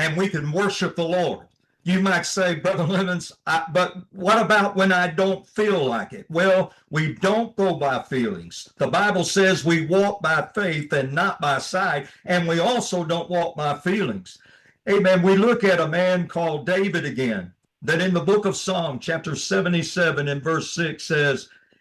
and we can worship the Lord. You might say, Brother Lemons, but what about when I don't feel like it? Well, we don't go by feelings. The Bible says we walk by faith and not by sight, and we also don't walk by feelings. Amen. We look at a man called David again, that in the book of Psalm, chapter 77 and verse 6 says,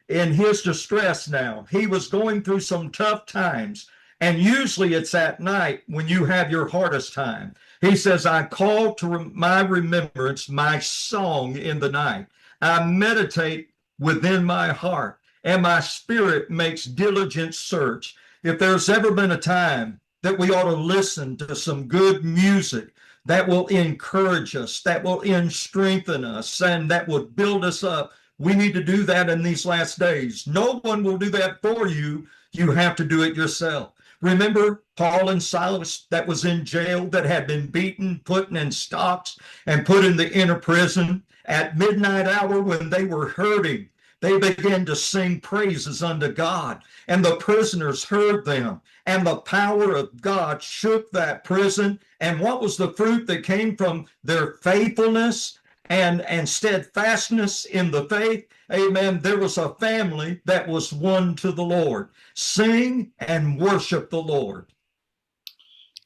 in his distress now. He was going through some tough times. And usually it's at night when you have your hardest time. He says, I call to my remembrance my song in the night. I meditate within my heart, and my spirit makes diligent search. If there's ever been a time that we ought to listen to some good music that will encourage us, that will strengthen us, and that will build us up, we need to do that in these last days. No one will do that for you. You have to do it yourself. Remember Paul and Silas that was in jail, that had been beaten, put in stocks, and put in the inner prison? At midnight hour when they were hurting, they began to sing praises unto God, and the prisoners heard them, and the power of God shook that prison. And what was the fruit that came from their faithfulness and steadfastness in the faith? Amen. There was a family that was won to the Lord. Sing and worship the Lord.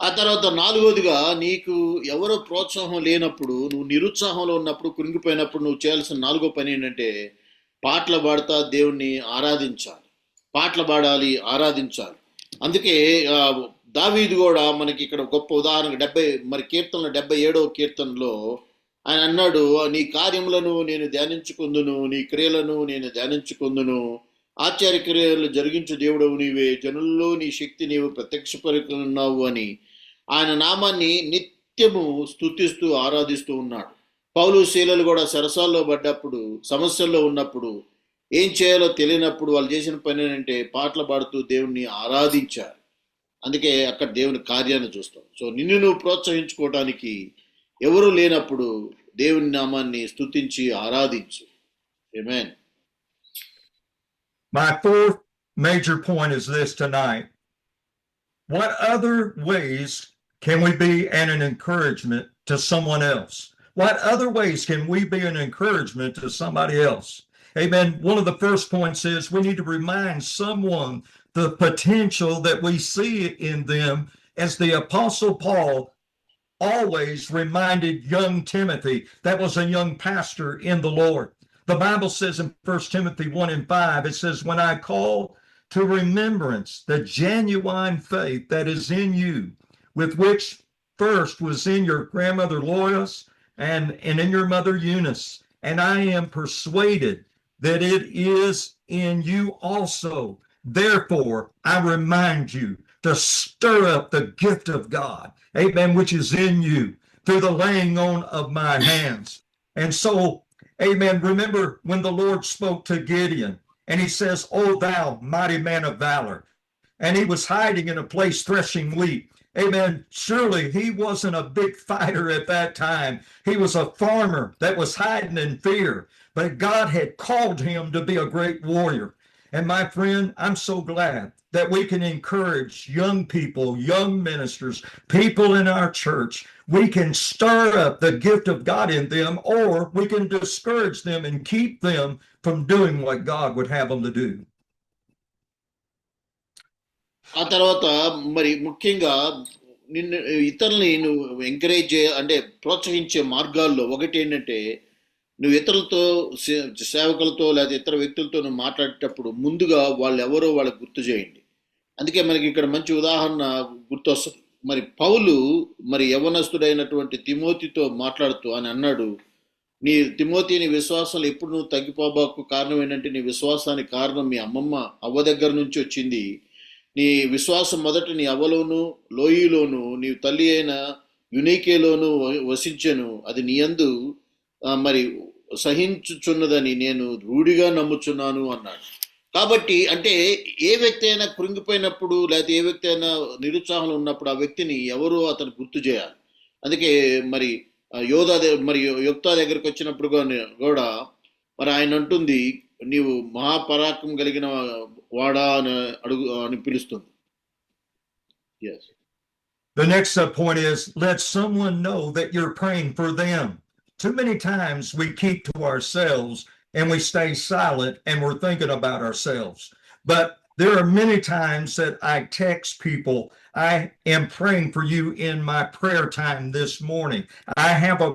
ఆ తర్వాత నాలుగోదిగా, నీకు ఎవరో ప్రోత్సాహం లేనప్పుడు, నువ్వు నిరుత్సాహంలో ఉన్నప్పుడు, కురింగిపోయినప్పుడు నువ్వు చేయాల్సిన నాలుగో పని ఏంటంటే పాటలు పాడుతా దేవుణ్ణి ఆరాధించాలి. పాటలు పాడాలి, ఆరాధించాలి. అందుకే దావీదు కూడా మనకి ఇక్కడ గొప్ప ఉదాహరణ. కీర్తనలో 77వ కీర్తనలో ఆయన అన్నాడు, నీ కార్యములను నేను ధ్యానించుకుందును, నీ క్రియలను నేను ధ్యానించుకుందును, ఆశ్చర్య క్రియలు జరిగించు దేవుడవు నీవే, జనుల్లో నీ శక్తి నీవు ప్రత్యక్షపరుచున్నావు అని ఆయన నామాన్ని నిత్యము స్తుతిస్తూ ఆరాధిస్తూ ఉన్నాడు. పౌలు శీలలు కూడా సరసాల్లో పడ్డప్పుడు, సమస్యల్లో ఉన్నప్పుడు, ఏం చేయాలో తెలియనప్పుడు వాళ్ళు చేసిన పని ఏంటంటే పాటలు పాడుతూ దేవుణ్ణి ఆరాధించారు. అందుకే అక్కడ దేవుని కార్యాన్ని చూస్తాం. సో నిన్ను నువ్వు ప్రోత్సహించుకోవడానికి ఎవరు లేనప్పుడు దేవుని నామాన్ని స్తుతించి ఆరాధించు. ఆమేన్. My fourth major point is this tonight. What other ways can we be an encouragement to someone else? What other ways can we be an encouragement to somebody else? Amen. One of the first points is we need to remind someone the potential that we see in them, as the Apostle Paul always reminded young Timothy, that was a young pastor in the Lord. The Bible says in 1 Timothy 1:5, it says, when I call to remembrance the genuine faith that is in you, with which first was in your grandmother Lois and in your mother Eunice, and I am persuaded that it is in you also. Therefore, I remind you to stir up the gift of God, amen, which is in you through the laying on of my hands. And so, amen, remember when the Lord spoke to Gideon, and he says, O thou mighty man of valor, and he was hiding in a place threshing wheat. Amen. Surely he wasn't a big fighter at that time. He was a farmer that was hiding in fear, but God had called him to be a great warrior. And my friend, I'm so glad that we can encourage young people, young ministers, people in our church. We can stir up the gift of God in them, or we can discourage them and keep them from doing what God would have them to do. ఆ తర్వాత మరి ముఖ్యంగా ఇతరుల్ని నువ్వు encourage అంటే ప్రోత్సహించే మార్గాల్లో ఒకటి ఏంటంటే, నువ్వు ఇతరులతో, సేవకులతో లేదా ఇతర వ్యక్తులతో నువ్వు మాట్లాడేటప్పుడు ముందుగా వాళ్ళు ఎవరో వాళ్ళకి గుర్తు చేయండి. అందుకే మనకి ఇక్కడ మంచి ఉదాహరణ గుర్తొస్తుంది. మరి పౌలు మరి యవనస్తుడైనటువంటి తిమోతితో మాట్లాడుతూ అని అన్నాడు, నీ తిమోతి, నీ విశ్వాసంలో ఎప్పుడు నువ్వు తగ్గిపోబాకు. కారణం ఏంటంటే నీ విశ్వాసానికి కారణం మీ అమ్మమ్మ అవ్వ దగ్గర నుంచి వచ్చింది. నీ విశ్వాసం మొదట నీ అవ్వలోను లోయలోను నీ తల్లి అయిన యునీకేలోను వసించెను. అది నీ యందు మరి సహించుచున్నదని నేను రూఢిగా నమ్ముచున్నాను అన్నాడు. కాబట్టి అంటే ఏ వ్యక్తి అయినా కృంగిపోయినప్పుడు, లేకపోతే ఏ వ్యక్తి అయినా నిరుత్సాహంలో ఉన్నప్పుడు ఆ వ్యక్తిని ఎవరో అతను గుర్తు చేయాలి. అందుకే మరి యుక్తా దగ్గరికి వచ్చినప్పుడు కూడా మరి ఆయన అంటుంది, నీవు మహాపరాక్రమం కలిగిన వాడా అని పిలుస్తుంది. Yes. The next point is, let someone know that you're praying for them. Too many times we keep to ourselves and we stay silent and we're thinking about ourselves. But there are many times that I text people, I am praying for you in my prayer time this morning. I have a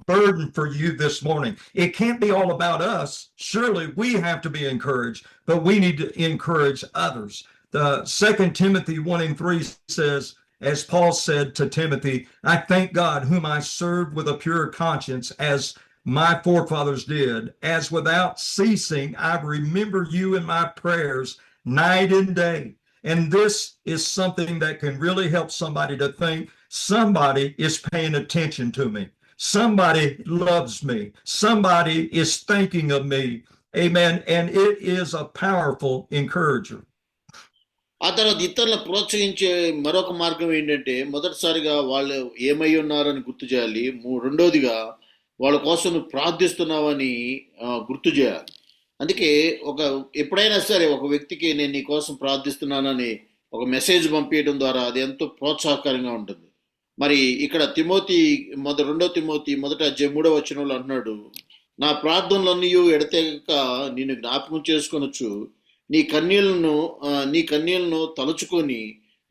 burden for you this morning. It can't be all about us. Surely we have to be encouraged, but we need to encourage others. The 2 Timothy 1:3 says, as Paul said to Timothy, I thank God whom I served with a pure conscience, as my forefathers did, as without ceasing I remember you in my prayers night and day. And this is something that can really help somebody to think somebody is paying attention to me. Somebody loves me. Somebody is thinking of me. Amen. And it is a powerful encourager. ఆ తర్వాత ఇతరులను ప్రోత్సహించే మరొక మార్గం ఏంటంటే, మొదటిసారిగా వాళ్ళు ఏమై ఉన్నారని గుర్తు చేయాలి. రెండోదిగా వాళ్ళ కోసం నువ్వు ప్రార్థిస్తున్నావని గుర్తు చేయాలి. అందుకే ఎప్పుడైనా సరే ఒక వ్యక్తికి నేను నీ కోసం ప్రార్థిస్తున్నానని ఒక మెసేజ్ పంపించడం ద్వారా అది ఎంతో ప్రోత్సాహకరంగా ఉంటుంది. మరి ఇక్కడ తిమోతి 2 తిమోతి 1:3 అంటున్నాడు, నా ప్రార్థనలన్నీ ఎడతెగక నిన్ను జ్ఞాపకం చేసుకొనొచ్చు, నీ కన్నీళ్లను తలుచుకొని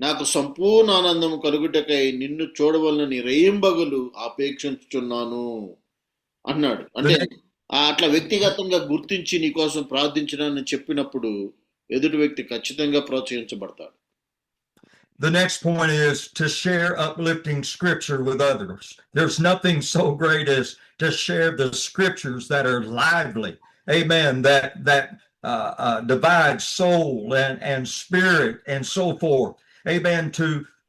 నాకు సంపూర్ణ ఆనందం కలుగుటకై నిన్ను చూడవలనని రేయింబగలు ఆపేక్షించుచున్నాను అన్నాడు. అంటే అట్లా వ్యక్తిగతంగా గుర్తించి నీ కోసం ప్రార్థించడాన్ని చెప్పినప్పుడు ఎదుటి వ్యక్తి ఖచ్చితంగా ప్రోత్సహించబడతాడు. The next point is to share uplifting scripture with others. There's nothing so great as to share the scriptures that are lively. Amen. That divide soul and spirit and so forth. Amen.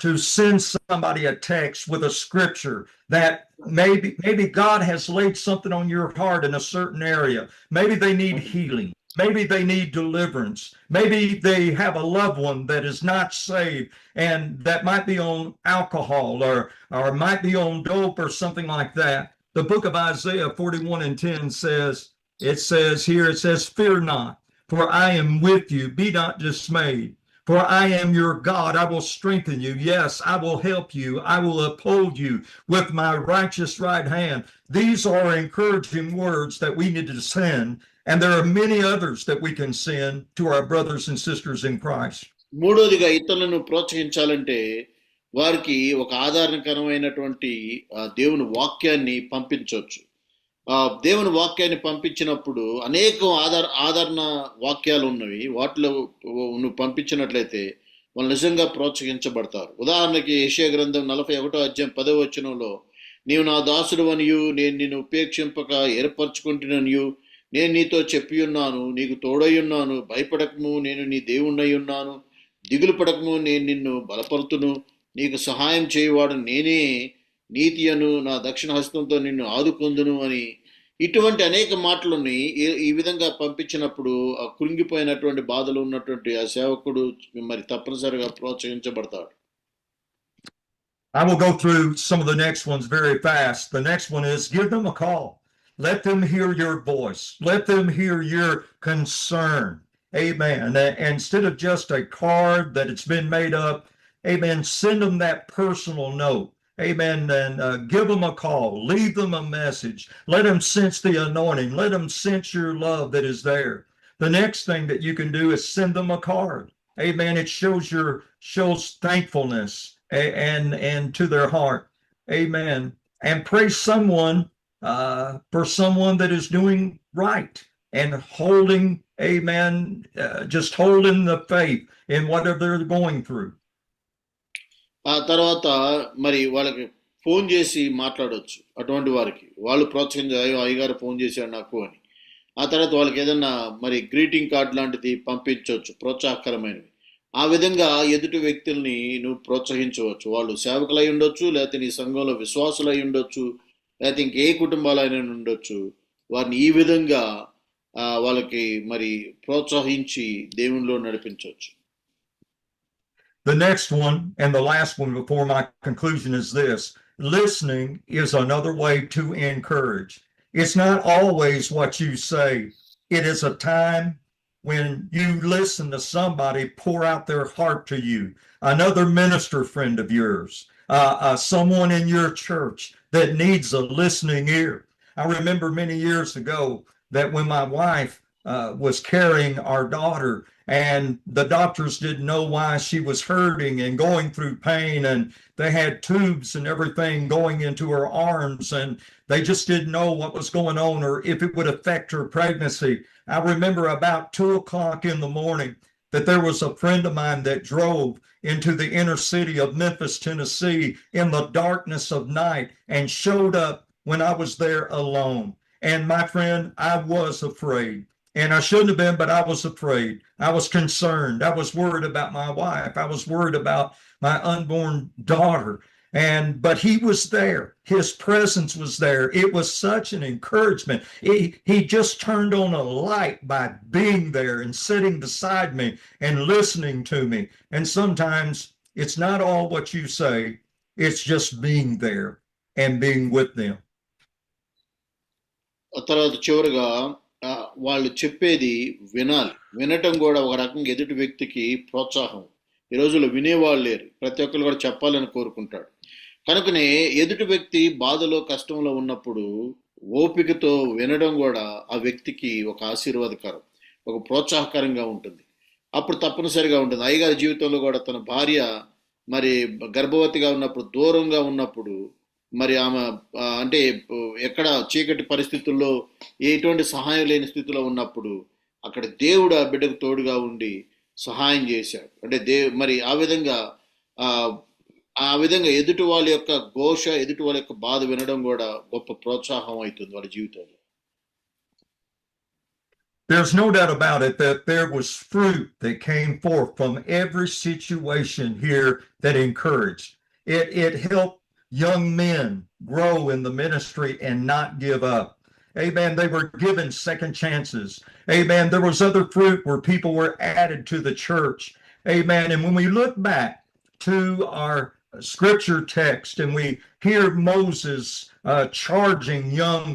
To send somebody a text with a scripture that maybe God has laid something on your heart in a certain area. Maybe they need healing. Maybe they need deliverance. Maybe they have a loved one that is not saved and that might be on alcohol or might be on dope or something like that. The book of Isaiah 41:10 says, fear not, for I am with you. Be not dismayed, for I am your God. I will strengthen you. Yes, I will help you. I will uphold you with my righteous right hand. These are encouraging words that we need to send. And there are many others that we can send to our brothers and sisters in Christ. మూడోదిగా ఇతరులను ప్రోత్సహించాలంటే వారికి ఒక ఆధారకరమైనటువంటి దేవుని వాక్యాన్ని పంపించవచ్చు. దేవుని వాక్యాన్ని పంపించినప్పుడు అనేక ఆదరణ వాక్యాలు ఉన్నవి. వాటిలో నువ్వు పంపించినట్లయితే వాళ్ళు నిజంగా ప్రోత్సహించబడతారు. ఉదాహరణకి యెషయా గ్రంథం 41:10 నీవు నా దాసుడు అనియు నేను నిన్ను ఉపేక్షింపక ఏర్పరచుకుంటున్ననియు నేను నీతో చెప్పి ఉన్నాను, నీకు తోడై ఉన్నాను, భయపడకము, నేను నీ దేవుణ్ణై ఉన్నాను, దిగులు పడకము, నేను నిన్ను బలపరుతును, నీకు సహాయం చేయవాడు నేనే, నీతి అను నా దక్షిణ హస్తంతో నిన్ను ఆదుకొందును అని ఇటువంటి అనేక మాటలని ఈ విధంగా పంపించినప్పుడు ఆ కృంగిపోయినటువంటి బాధలు ఉన్నటువంటి ఆ సేవకుడు మరి తప్పనిసరిగా ప్రోత్సహించబడతాడు. I will go through some of the next ones very fast. The next one is give them a call. Let them hear your voice. Let them hear your concern. Amen. Instead of just a card that it's been made up, amen, send them that personal note. Amen. And give them a call. Leave them a message. Let them sense the anointing. Let them sense your love that is there. The next thing that you can do is send them a card. Amen. It shows thankfulness and to their heart. Amen. And praise someone for someone that is doing right and holding, amen, just holding the faith in whatever they're going through. ఆ తర్వాత మరి వాళ్ళకి phone చేసి మాట్లాడవచ్చు. అటువంటి వారికి వాళ్ళు ప్రోత్సహించారు, అయ్యగారు ఫోన్ చేశాడు నాకు అని. ఆ తర్వాత వాళ్ళకి ఏదన్నా మరి గ్రీటింగ్ కార్డ్ లాంటిది పంపించవచ్చు, ప్రోత్సాహకరమైనవి. ఆ విధంగా ఎదుటి వ్యక్తుల్ని నువ్వు ప్రోత్సహించవచ్చు. వాళ్ళు సేవకులై ఉండొచ్చు, లేకపోతే నీ సంఘంలో విశ్వాసులై ఉండొచ్చు, లేకపోతే ఇంకే కుటుంబాలైనా ఉండొచ్చు. వారిని ఈ విధంగా వాళ్ళకి మరి ప్రోత్సహించి దేవునిలో నడిపించవచ్చు. The next one and the last one before my conclusion is this. Listening is another way to encourage. It's not always what you say. It is a time when you listen to somebody pour out their heart to you, another minister friend of yours, someone in your church that needs a listening ear. I remember many years ago that when my wife was carrying our daughter, and the doctors didn't know why she was hurting and going through pain, and they had tubes and everything going into her arms, and they just didn't know what was going on or if it would affect her pregnancy. I remember about 2 o'clock in the morning that there was a friend of mine that drove into the inner city of Memphis, Tennessee in the darkness of night and showed up when I was there alone. And my friend, I was afraid. And I shouldn't have been, but I was afraid. I was concerned. I was worried about my wife. I was worried about my unborn daughter. But he was there. His presence was there. It was such an encouragement. He just turned on a light by being there and sitting beside me and listening to me. And sometimes it's not all what you say. It's just being there and being with them. తర్వాత చివరిగా వాళ్ళు చెప్పేది వినాలి. వినటం కూడా ఒక రకంగా ఎదుటి వ్యక్తికి ప్రోత్సాహం. ఈ రోజుల్లో వినేవాళ్ళు లేరు. ప్రతి ఒక్కరు కూడా చెప్పాలని కోరుకుంటాడు. కనుకనే ఎదుటి వ్యక్తి బాధలో కష్టంలో ఉన్నప్పుడు ఓపికతో వినడం కూడా ఆ వ్యక్తికి ఒక ఆశీర్వాదకరం, ఒక ప్రోత్సాహకరంగా ఉంటుంది. అప్పుడు తప్పనిసరిగా ఉంటుంది. అయ్యగారి జీవితంలో కూడా తన భార్య మరి గర్భవతిగా ఉన్నప్పుడు, దూరంగా ఉన్నప్పుడు, మరి ఆమె అంటే ఎక్కడ చీకటి పరిస్థితుల్లో ఎటువంటి సహాయం లేని స్థితిలో ఉన్నప్పుడు అక్కడ దేవుడు ఆ బిడ్డకు తోడుగా ఉండి సహాయం చేశాడు. అంటే మరి ఆ విధంగా ఎదుటి వాళ్ళ యొక్క ఘోష, ఎదుటి వాళ్ళ యొక్క బాధ వినడం కూడా గొప్ప ప్రోత్సాహం అవుతుంది వాళ్ళ జీవితంలో. There's no doubt about it that there was fruit that came forth from every situation here that encouraged. It helped young men grow in the ministry and not give up. Amen. They were given second chances. Amen. There was other fruit where people were added to the church. Amen. And when we look back to our scripture text and we hear Moses charging young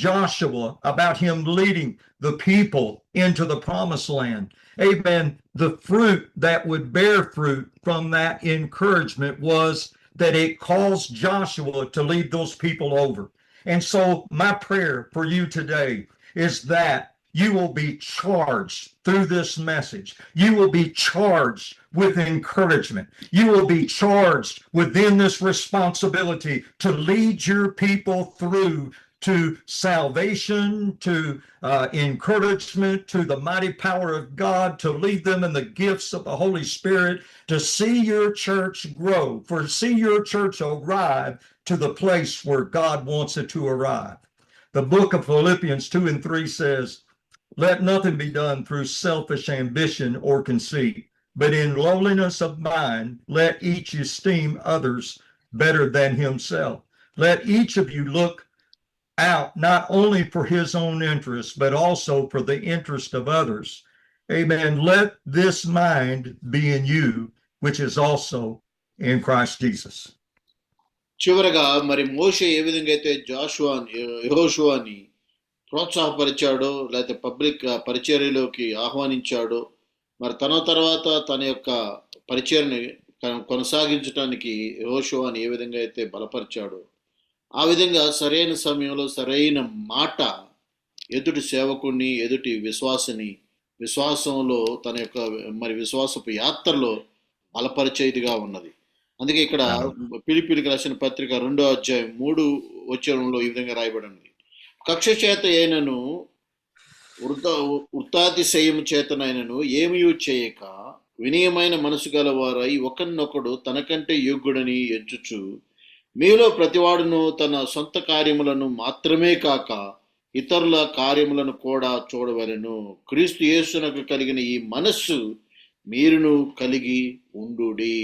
Joshua about him leading the people into the promised land. Amen. The fruit that would bear fruit from that encouragement was that it caused Joshua to lead those people over. And so my prayer for you today is that you will be charged through this message. You will be charged with encouragement. You will be charged within this responsibility to lead your people through to salvation, to encouragement, to the mighty power of God, to lead them in the gifts of the Holy Spirit, to see your church grow, see your church arrive to the place where God wants it to arrive. The book of Philippians 2:3 says, "Let nothing be done through selfish ambition or conceit, but in lowliness of mind, let each esteem others better than himself. Let each of you look out not only for his own interest, but also for the interest of others. Amen. Let this mind be in you, which is also in Christ Jesus." చివరగా మరి మోషే ఏ విధంగా అయితే యెహోషువని ప్రోత్సాహపరిచాడో, లేకపోతే public పరిచర్యలోకి ఆహ్వానించాడో, మరి తన తర్వాత తన యొక్క పరిచర్ని కొనసాగించడానికి యెహోషువని ఏ విధంగా అయితే బలపరిచాడో, ఆ విధంగా సరైన సమయంలో సరైన మాట ఎదుటి సేవకుడిని, ఎదుటి విశ్వాసంలో తన యొక్క మరి విశ్వాసపు యాత్రలో బలపరిచేదిగా ఉన్నది. అందుకే ఇక్కడ ఫిలిప్పీయులకు రాసిన పత్రిక 2వ అధ్యాయం 3వ వచనంలో ఈ విధంగా రాయబడింది. కక్ష చేత అయినను వృత్తాతిశయము చేతనైనను ఏమీ చేయక వినయమైన మనసు గలవారై ఒకరినొకడు తనకంటే యోగ్యుడని ఎంచుచు, మీలో ప్రతివాడును తన సొంత కార్యములను మాత్రమే కాక ఇతరుల కార్యములను కూడా చూడవలెను. క్రీస్తు యేసునకు కలిగిన ఈ మనస్సు మీరును కలిగి ఉండుడి.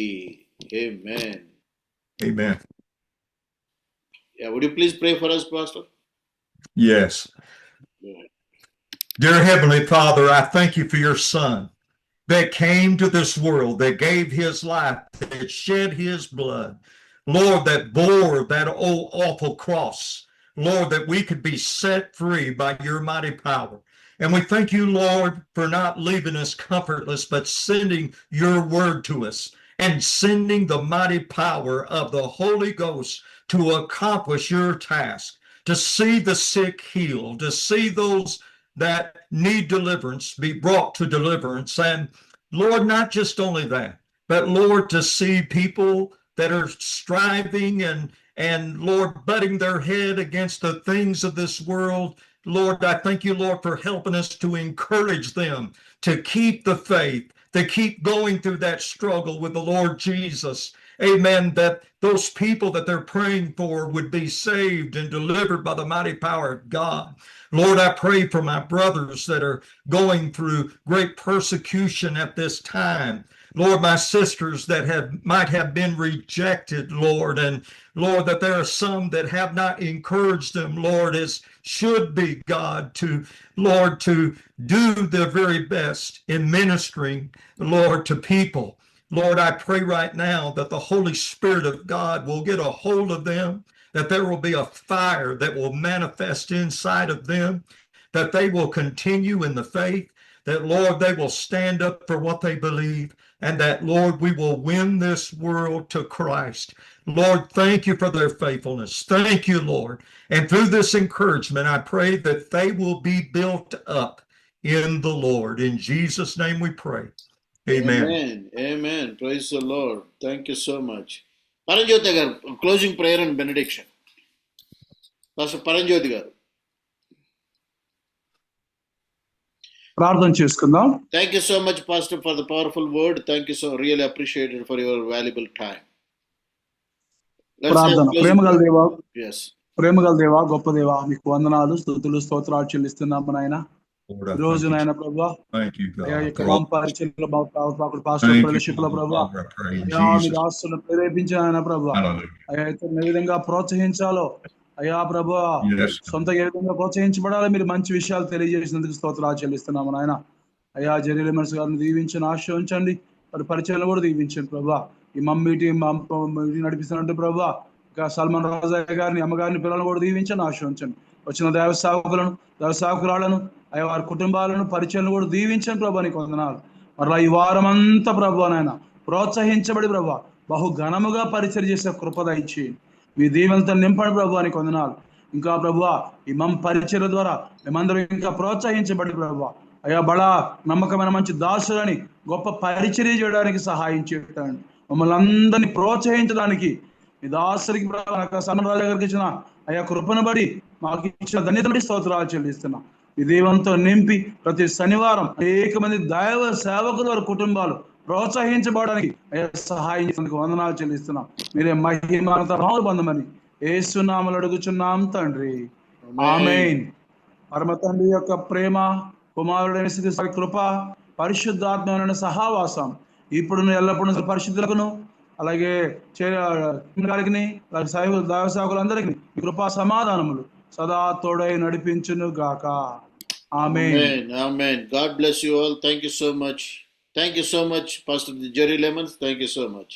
Amen. Amen. Yeah, would you please pray for us, Pastor? Yes. Dear Heavenly Father, I thank you for your Son that came to this world, that gave his life, that shed his blood. Lord, that bore that old awful cross. Lord, that we could be set free by your mighty power. And we thank you, Lord, for not leaving us comfortless, but sending your word to us and sending the mighty power of the Holy Ghost to accomplish your task, to see the sick healed, to see those that need deliverance be brought to deliverance. And Lord, not just only that, but Lord, to see people that are striving and Lord, butting their head against the things of this world. Lord, I thank you, Lord, for helping us to encourage them to keep the faith, to keep going through that struggle with the Lord Jesus. Amen. That those people that they're praying for would be saved and delivered by the mighty power of God. Lord, I pray for my brothers that are going through great persecution at this time. Lord, my sisters that might have been rejected, Lord, and Lord, that there are some that have not encouraged them, Lord, as should be, God, to Lord, to do their very best in ministering, Lord, to people. Lord, I pray right now that the Holy Spirit of God will get a hold of them, that there will be a fire that will manifest inside of them, that they will continue in the faith, that, Lord, they will stand up for what they believe, and that, Lord, we will win this world to Christ. Lord, thank you for their faithfulness. Thank you, Lord. And through this encouragement, I pray that they will be built up in the Lord. In Jesus' name we pray. Amen. Amen. Amen. Praise the Lord. Thank you so much. Paranjyoti garu, closing prayer and benediction. Pastor Paranjyoti garu. ప్రార్థన చేసుకుందాం. Thank you so much, Pastor, for the powerful word. Thank you so really appreciated for your valuable time. ప్రార్థన. ప్రేమగల దేవా, Yes. ప్రేమగల దేవా, గొప్ప దేవా, మీకు వందనాలు, స్తుతులు, స్తోత్రాలు చెల్లిస్తున్నాము నాయన. ఈ రోజు నాయన ప్రభువా, అయ్యా యొక్క పరిచయంలో పాస్టర్ ఫెలోషిప్ లో ప్రభువా, అయ్యా మీ దాసులను ప్రేరేపించిన ఆయన ప్రభువా, అయ్యా ఇతరులను ఏ విధంగా ప్రోత్సహించాలో అయ్యా ప్రభువా, సొంతగా ఏ విధంగా ప్రోత్సహించబడాలో మీరు మంచి విషయాలు తెలియజేసినందుకు స్తోత్రాలు చెల్లిస్తున్నాము నాయన. అయ్యా జెర్రీ మనసు గారిని దీవించండి, ఆశ్రయించండి, మరి పరిచయాలు కూడా దీవించండి ప్రభువా. ఈ మీటింగ్ నడిపిస్తున్నట్టు ప్రభువా, ఇంకా సల్మాన్ రాజా గారిని, అమ్మగారిని, పిల్లలను కూడా దీవించండి, ఆశ్రయించండి. వచ్చిన దైవ సేవకురాలను, అయ్యా వారి కుటుంబాలను, పరిచయాలను కూడా దీవించండి ప్రభా. నీకు వందనాలు. మరలా ఈ వారం అంతా ప్రభా నాయన ప్రోత్సహించబడి ప్రభా బహు ఘనముగా పరిచయం చేసే కృపద ఇచ్చి మీ దీవెనతో నింపండి ప్రభా. నీకు వందనాలు. ఇంకా ప్రభువా ఈ పరిచయం ద్వారా మేమందరం ఇంకా ప్రోత్సహించబడి ప్రభా అయ్యా బడా నమ్మకమైన మంచి దాసులని గొప్ప పరిచర్య చేయడానికి సహాయం చేయడానికి మమ్మల్ని అందరినీ ప్రోత్సహించడానికి మీ దాసులకి సల్మాన్ రాజా గారికి ఇచ్చిన అయ్యా కృపను బడి మాకు ఇచ్చిన ధన్యత బడి స్తోత్రాలు చెల్లిస్తున్నా. ఈ దీవంతో నింపి ప్రతి శనివారం అనేక మంది దైవ సేవకుల వారి కుటుంబాలు ప్రోత్సహించబడడానికి అయ్యా సహాయం చేసినందుకు వందనాలు చెల్లిస్తున్నాం. మీరే మహిమానంత పొందమని యేసు నామములో అడుగుచున్నాం తండ్రి, ఆమేన్. పరమ తండ్రి యొక్క ప్రేమ, కుమారుడైన యేసు కృప, పరిశుద్ధాత్మ సహవాసం ఇప్పుడు ఎల్లప్పుడూ పరిశుద్ధులకును అలాగే గారికి దైవ సేవకులందరికీ కృపా సమాధానములు సదా తోడై నడిపించును గాక. ఆమేన్. Amen. God bless you all. Thank you so much. Thank you so much, Pastor Jerry Lemons. Thank you so much.